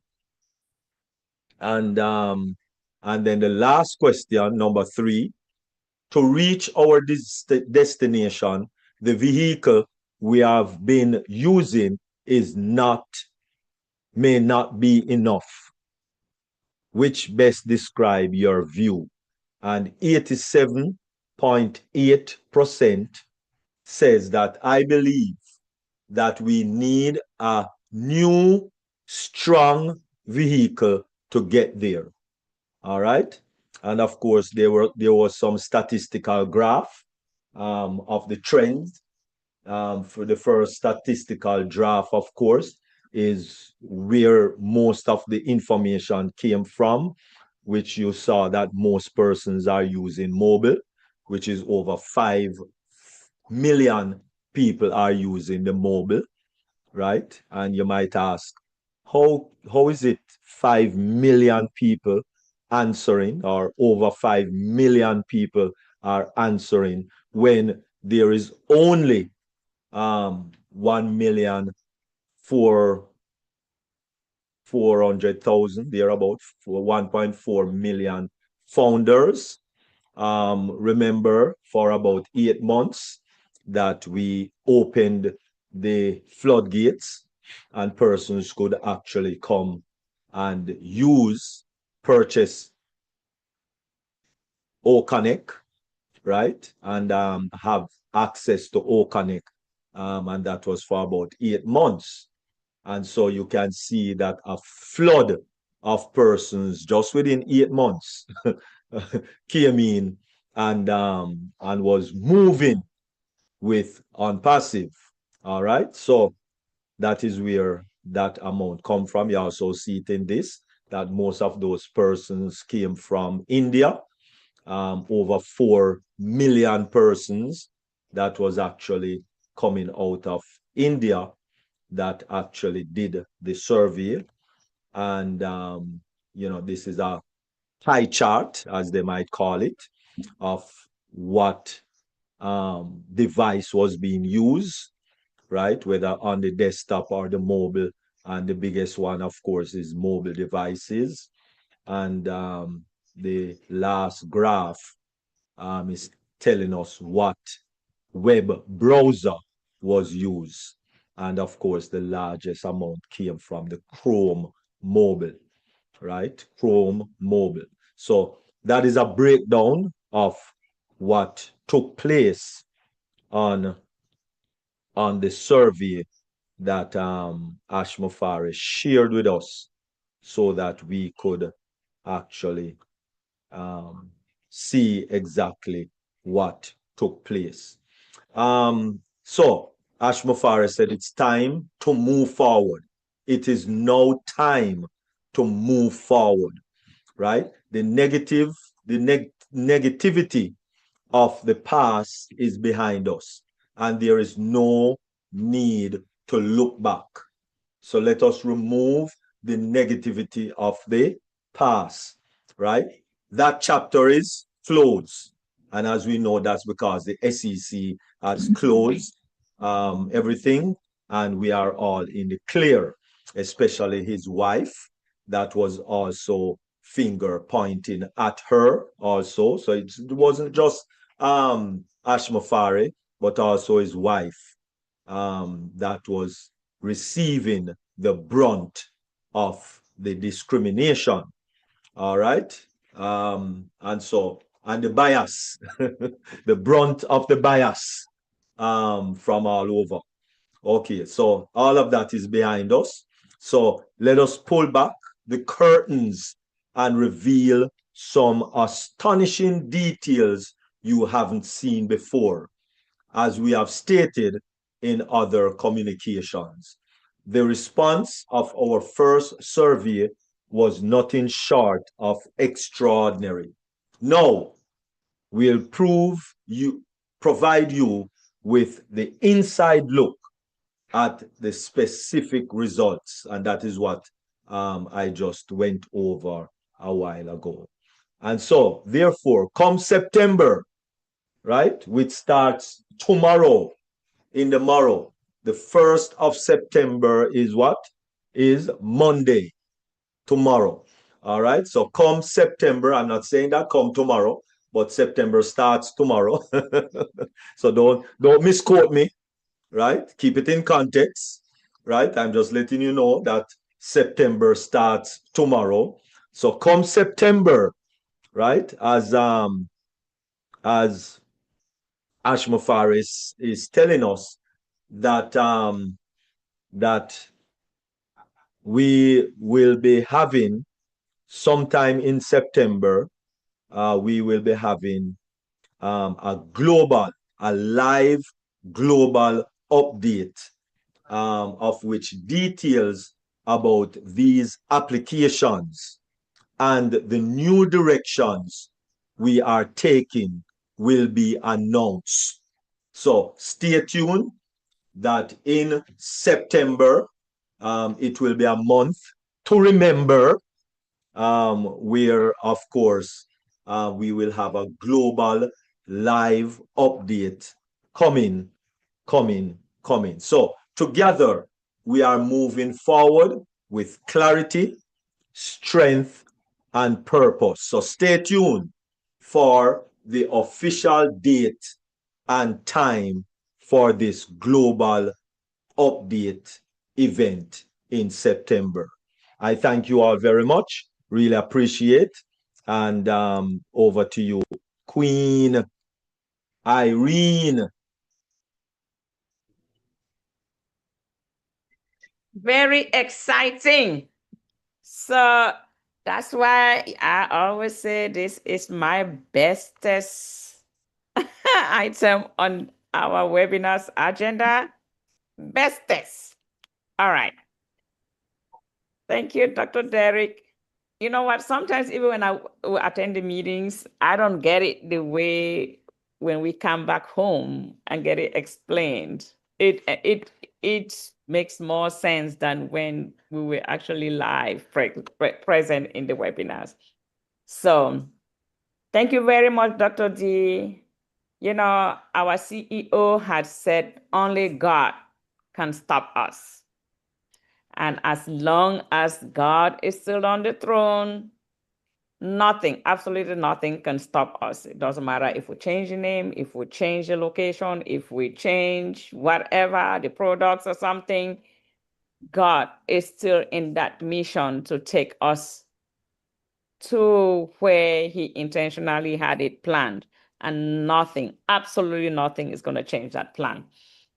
And then the last question, number 3, to reach our destination, the vehicle we have been using may not be enough. Which best describe your view? And 87.8% says that I believe that we need a new, strong vehicle to get there. All right. And of course, there was some statistical graph of the trends for the first statistical draft, of course, is where most of the information came from, which you saw that most persons are using mobile, which is over 5 million people are using the mobile, right? And you might ask, how is it 5 million people answering, or over 5 million people are answering, when there is only 1,400,000, thereabout, for 1.4 million founders. Remember, for about 8 months that we opened the floodgates and persons could actually come and purchase OConnect, right? And have access to OConnect. And that was for about 8 months. And so you can see that a flood of persons just within 8 months came in and was moving with on passive. All right. So that is where that amount come from. You also see it in this, that most of those persons came from India. Over 4 million persons that was actually coming out of India that actually did the survey. And, this is a pie chart, as they might call it, of what device was being used, right? Whether on the desktop or the mobile. And the biggest one, of course, is mobile devices. And the last graph is telling us what web browser was used. And of course, the largest amount came from the Chrome mobile, right? Chrome mobile. So that is a breakdown of what took place on the survey that Ashmafari shared with us, so that we could actually see exactly what took place. So Ashmafari said it's time to move forward. It is now time to move forward, right? The negativity of the past is behind us, and there is no need to look back. So let us remove the negativity of the past, right? That chapter is closed. And as we know, that's because the SEC has closed everything, and we are all in the clear, especially his wife, that was also finger pointing at her also. So it wasn't just Ashmafari, but also his wife that was receiving the brunt of the discrimination. All right. And the bias, the brunt of the bias from all over. Okay, so all of that is behind us. So let us pull back the curtains and reveal some astonishing details you haven't seen before, as we have stated in other communications. The response of our first survey was nothing short of extraordinary. Now, we'll provide you with the inside look at the specific results, and that is what I just went over a while ago. And so, therefore, come September, right, which starts tomorrow, in the morrow, the 1st of September is what? Is Monday, tomorrow. All right, so come September, I'm not saying that come tomorrow, but September starts tomorrow. So don't misquote me, right? Keep it in context, right? I'm just letting you know that September starts tomorrow. So come September, right? As Ashmafari is telling us that that we will be having sometime in September, we will be having a live global update, of which details about these applications and the new directions we are taking will be announced. So stay tuned that in September, it will be a month to remember, where, of course, we will have a global live update coming. So together, we are moving forward with clarity, strength, and purpose. So stay tuned for the official date and time for this global update event in September. I thank you all very much. Really appreciate. And over to you, Queen Irene. Very exciting. So that's why I always say this is my bestest item on our webinars agenda. Bestest. All right. Thank you, Dr. Derek. You know what? Sometimes even when I attend the meetings, I don't get it the way when we come back home and get it explained. It makes more sense than when we were actually live present in the webinars. So thank you very much, Dr. D. You know, our CEO had said only God can stop us. And as long as God is still on the throne, nothing, absolutely nothing can stop us. It doesn't matter if we change the name, if we change the location, if we change whatever, the products or something, God is still in that mission to take us to where he intentionally had it planned. And nothing, absolutely nothing is going to change that plan.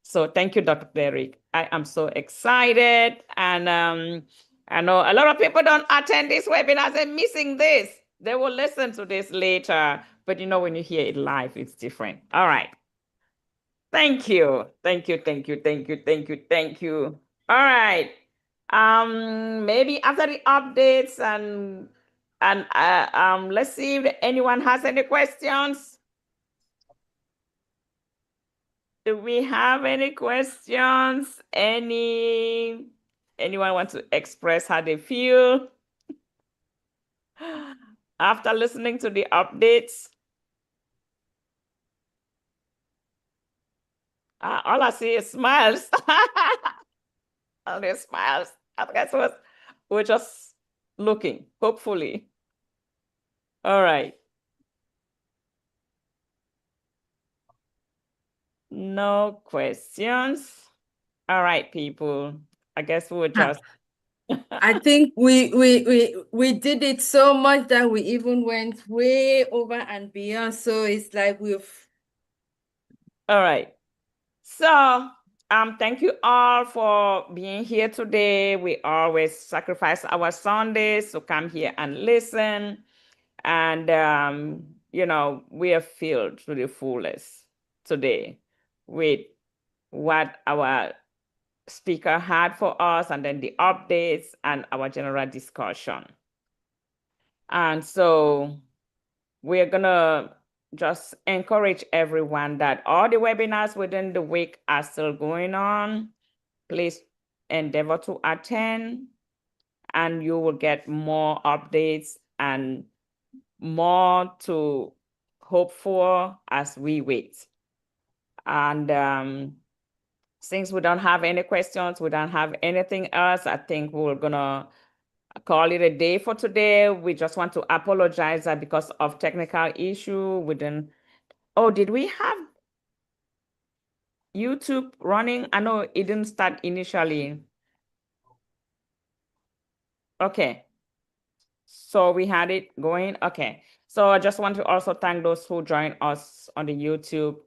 So thank you, Dr. Derek. I am so excited. And I know a lot of people don't attend these webinars. They're missing this. They will listen to this later. But you know, when you hear it live, it's different. All right. Thank you. Thank you. Thank you. Thank you. Thank you. Thank you. All right. Maybe after the updates and let's see if anyone has any questions. Do we have any questions? Anyone want to express how they feel after listening to the updates? All I see is smiles. All the smiles. I guess we're just looking, hopefully. All right. No questions. All right, people. I guess we'll just. I think we did it so much that we even went way over and beyond. So it's like we've. All right. So thank you all for being here today. We always sacrifice our Sundays to come here and listen. And you know, we are filled to the fullest today with what our speaker had for us, and then the updates and our general discussion. And so we're gonna just encourage everyone that all the webinars within the week are still going on. Please endeavor to attend, and you will get more updates and more to hope for as we wait. And since we don't have any questions, we don't have anything else, I think we're gonna call it a day for today. We just want to apologize that because of technical issue, we didn't. Oh, did we have YouTube running? I know it didn't start initially. Okay. So we had it going. Okay. So I just want to also thank those who joined us on the YouTube.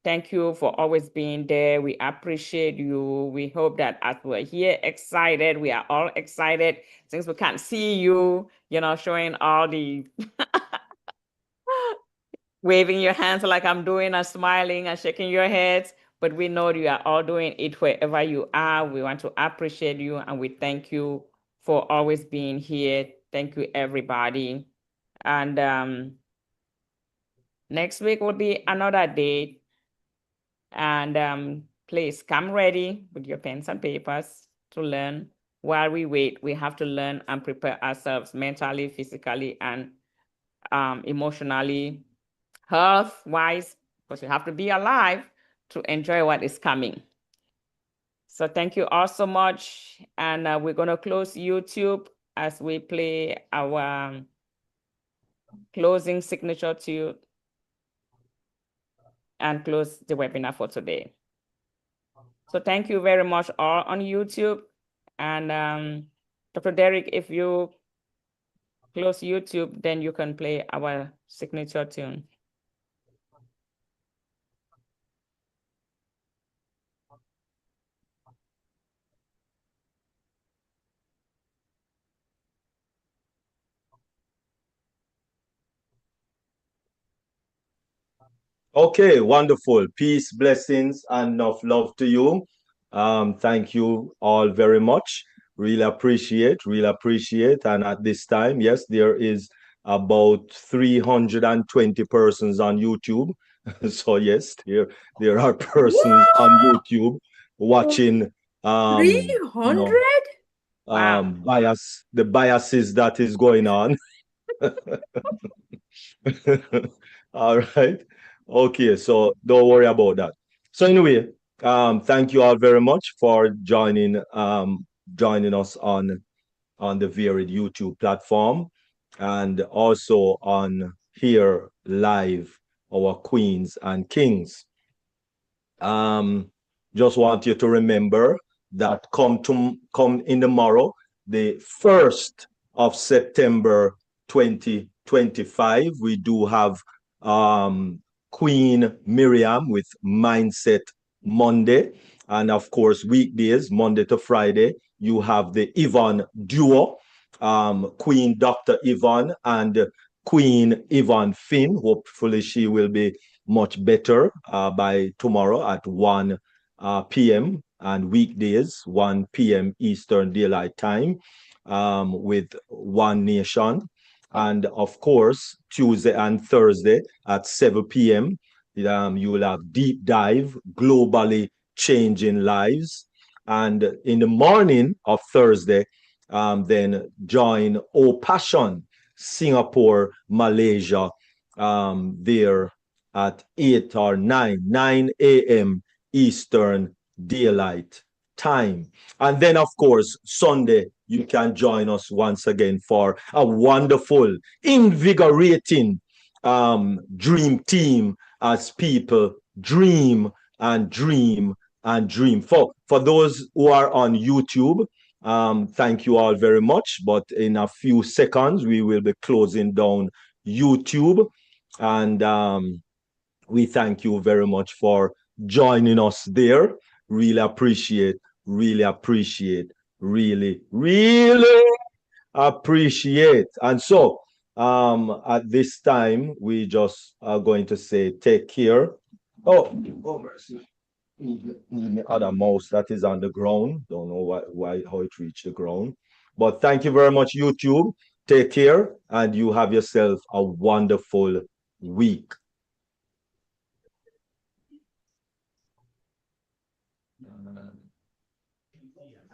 Thank you for always being there. We appreciate you. We hope that as we're here excited, we are all excited since we can't see you, you know, showing all the waving your hands like I'm doing and smiling and shaking your heads. but we know you are all doing it wherever you are. We want to appreciate you, and we thank you for always being here. Thank you, everybody. And next week will be another date. And please come ready with your pens and papers to learn. While we wait, we have to learn and prepare ourselves mentally, physically, and emotionally, health-wise, because we have to be alive to enjoy what is coming. So thank you all so much. And we're going to close YouTube as we play our closing signature tune and close the webinar for today. So thank you very much all on YouTube. And Dr. Derek, if you close YouTube, then you can play our signature tune. Okay, wonderful. Peace, blessings, and enough love to you. Thank you all very much. Really appreciate. And at this time, yes, there is about 320 persons on YouTube. So yes, there are persons on YouTube watching 300? the biases that is going on. All right. Okay, so don't worry about that. So anyway, thank you all very much for joining us on the varied YouTube platform, and also on here live, our queens and kings. Just want you to remember that come in tomorrow, the 1st of September 2025, we do have Queen Miriam with Mindset Monday. And of course, weekdays, Monday to Friday, you have the Yvonne duo, Queen Dr. Yvonne and Queen Yvonne Finn. Hopefully she will be much better by tomorrow at 1 p.m. and weekdays, 1 p.m. Eastern Daylight Time, with One Nation. And of course, Tuesday and Thursday at 7 p.m., you will have Deep Dive, Globally Changing Lives. And in the morning of Thursday, then join O Passion, Singapore, Malaysia, there at 8 or 9 a.m. Eastern Daylight Time. And then, of course, Sunday, you can join us once again for a wonderful, invigorating dream team as people dream and dream and dream. For those who are on YouTube, thank you all very much. But in a few seconds, we will be closing down YouTube. And we thank you very much for joining us there. Really appreciate, really appreciate, really, really appreciate. And so at this time, we just are going to say take care. Oh mercy. The other mouse that is on the ground. Don't know how it reached the ground. But thank you very much, YouTube. Take care, and you have yourself a wonderful week.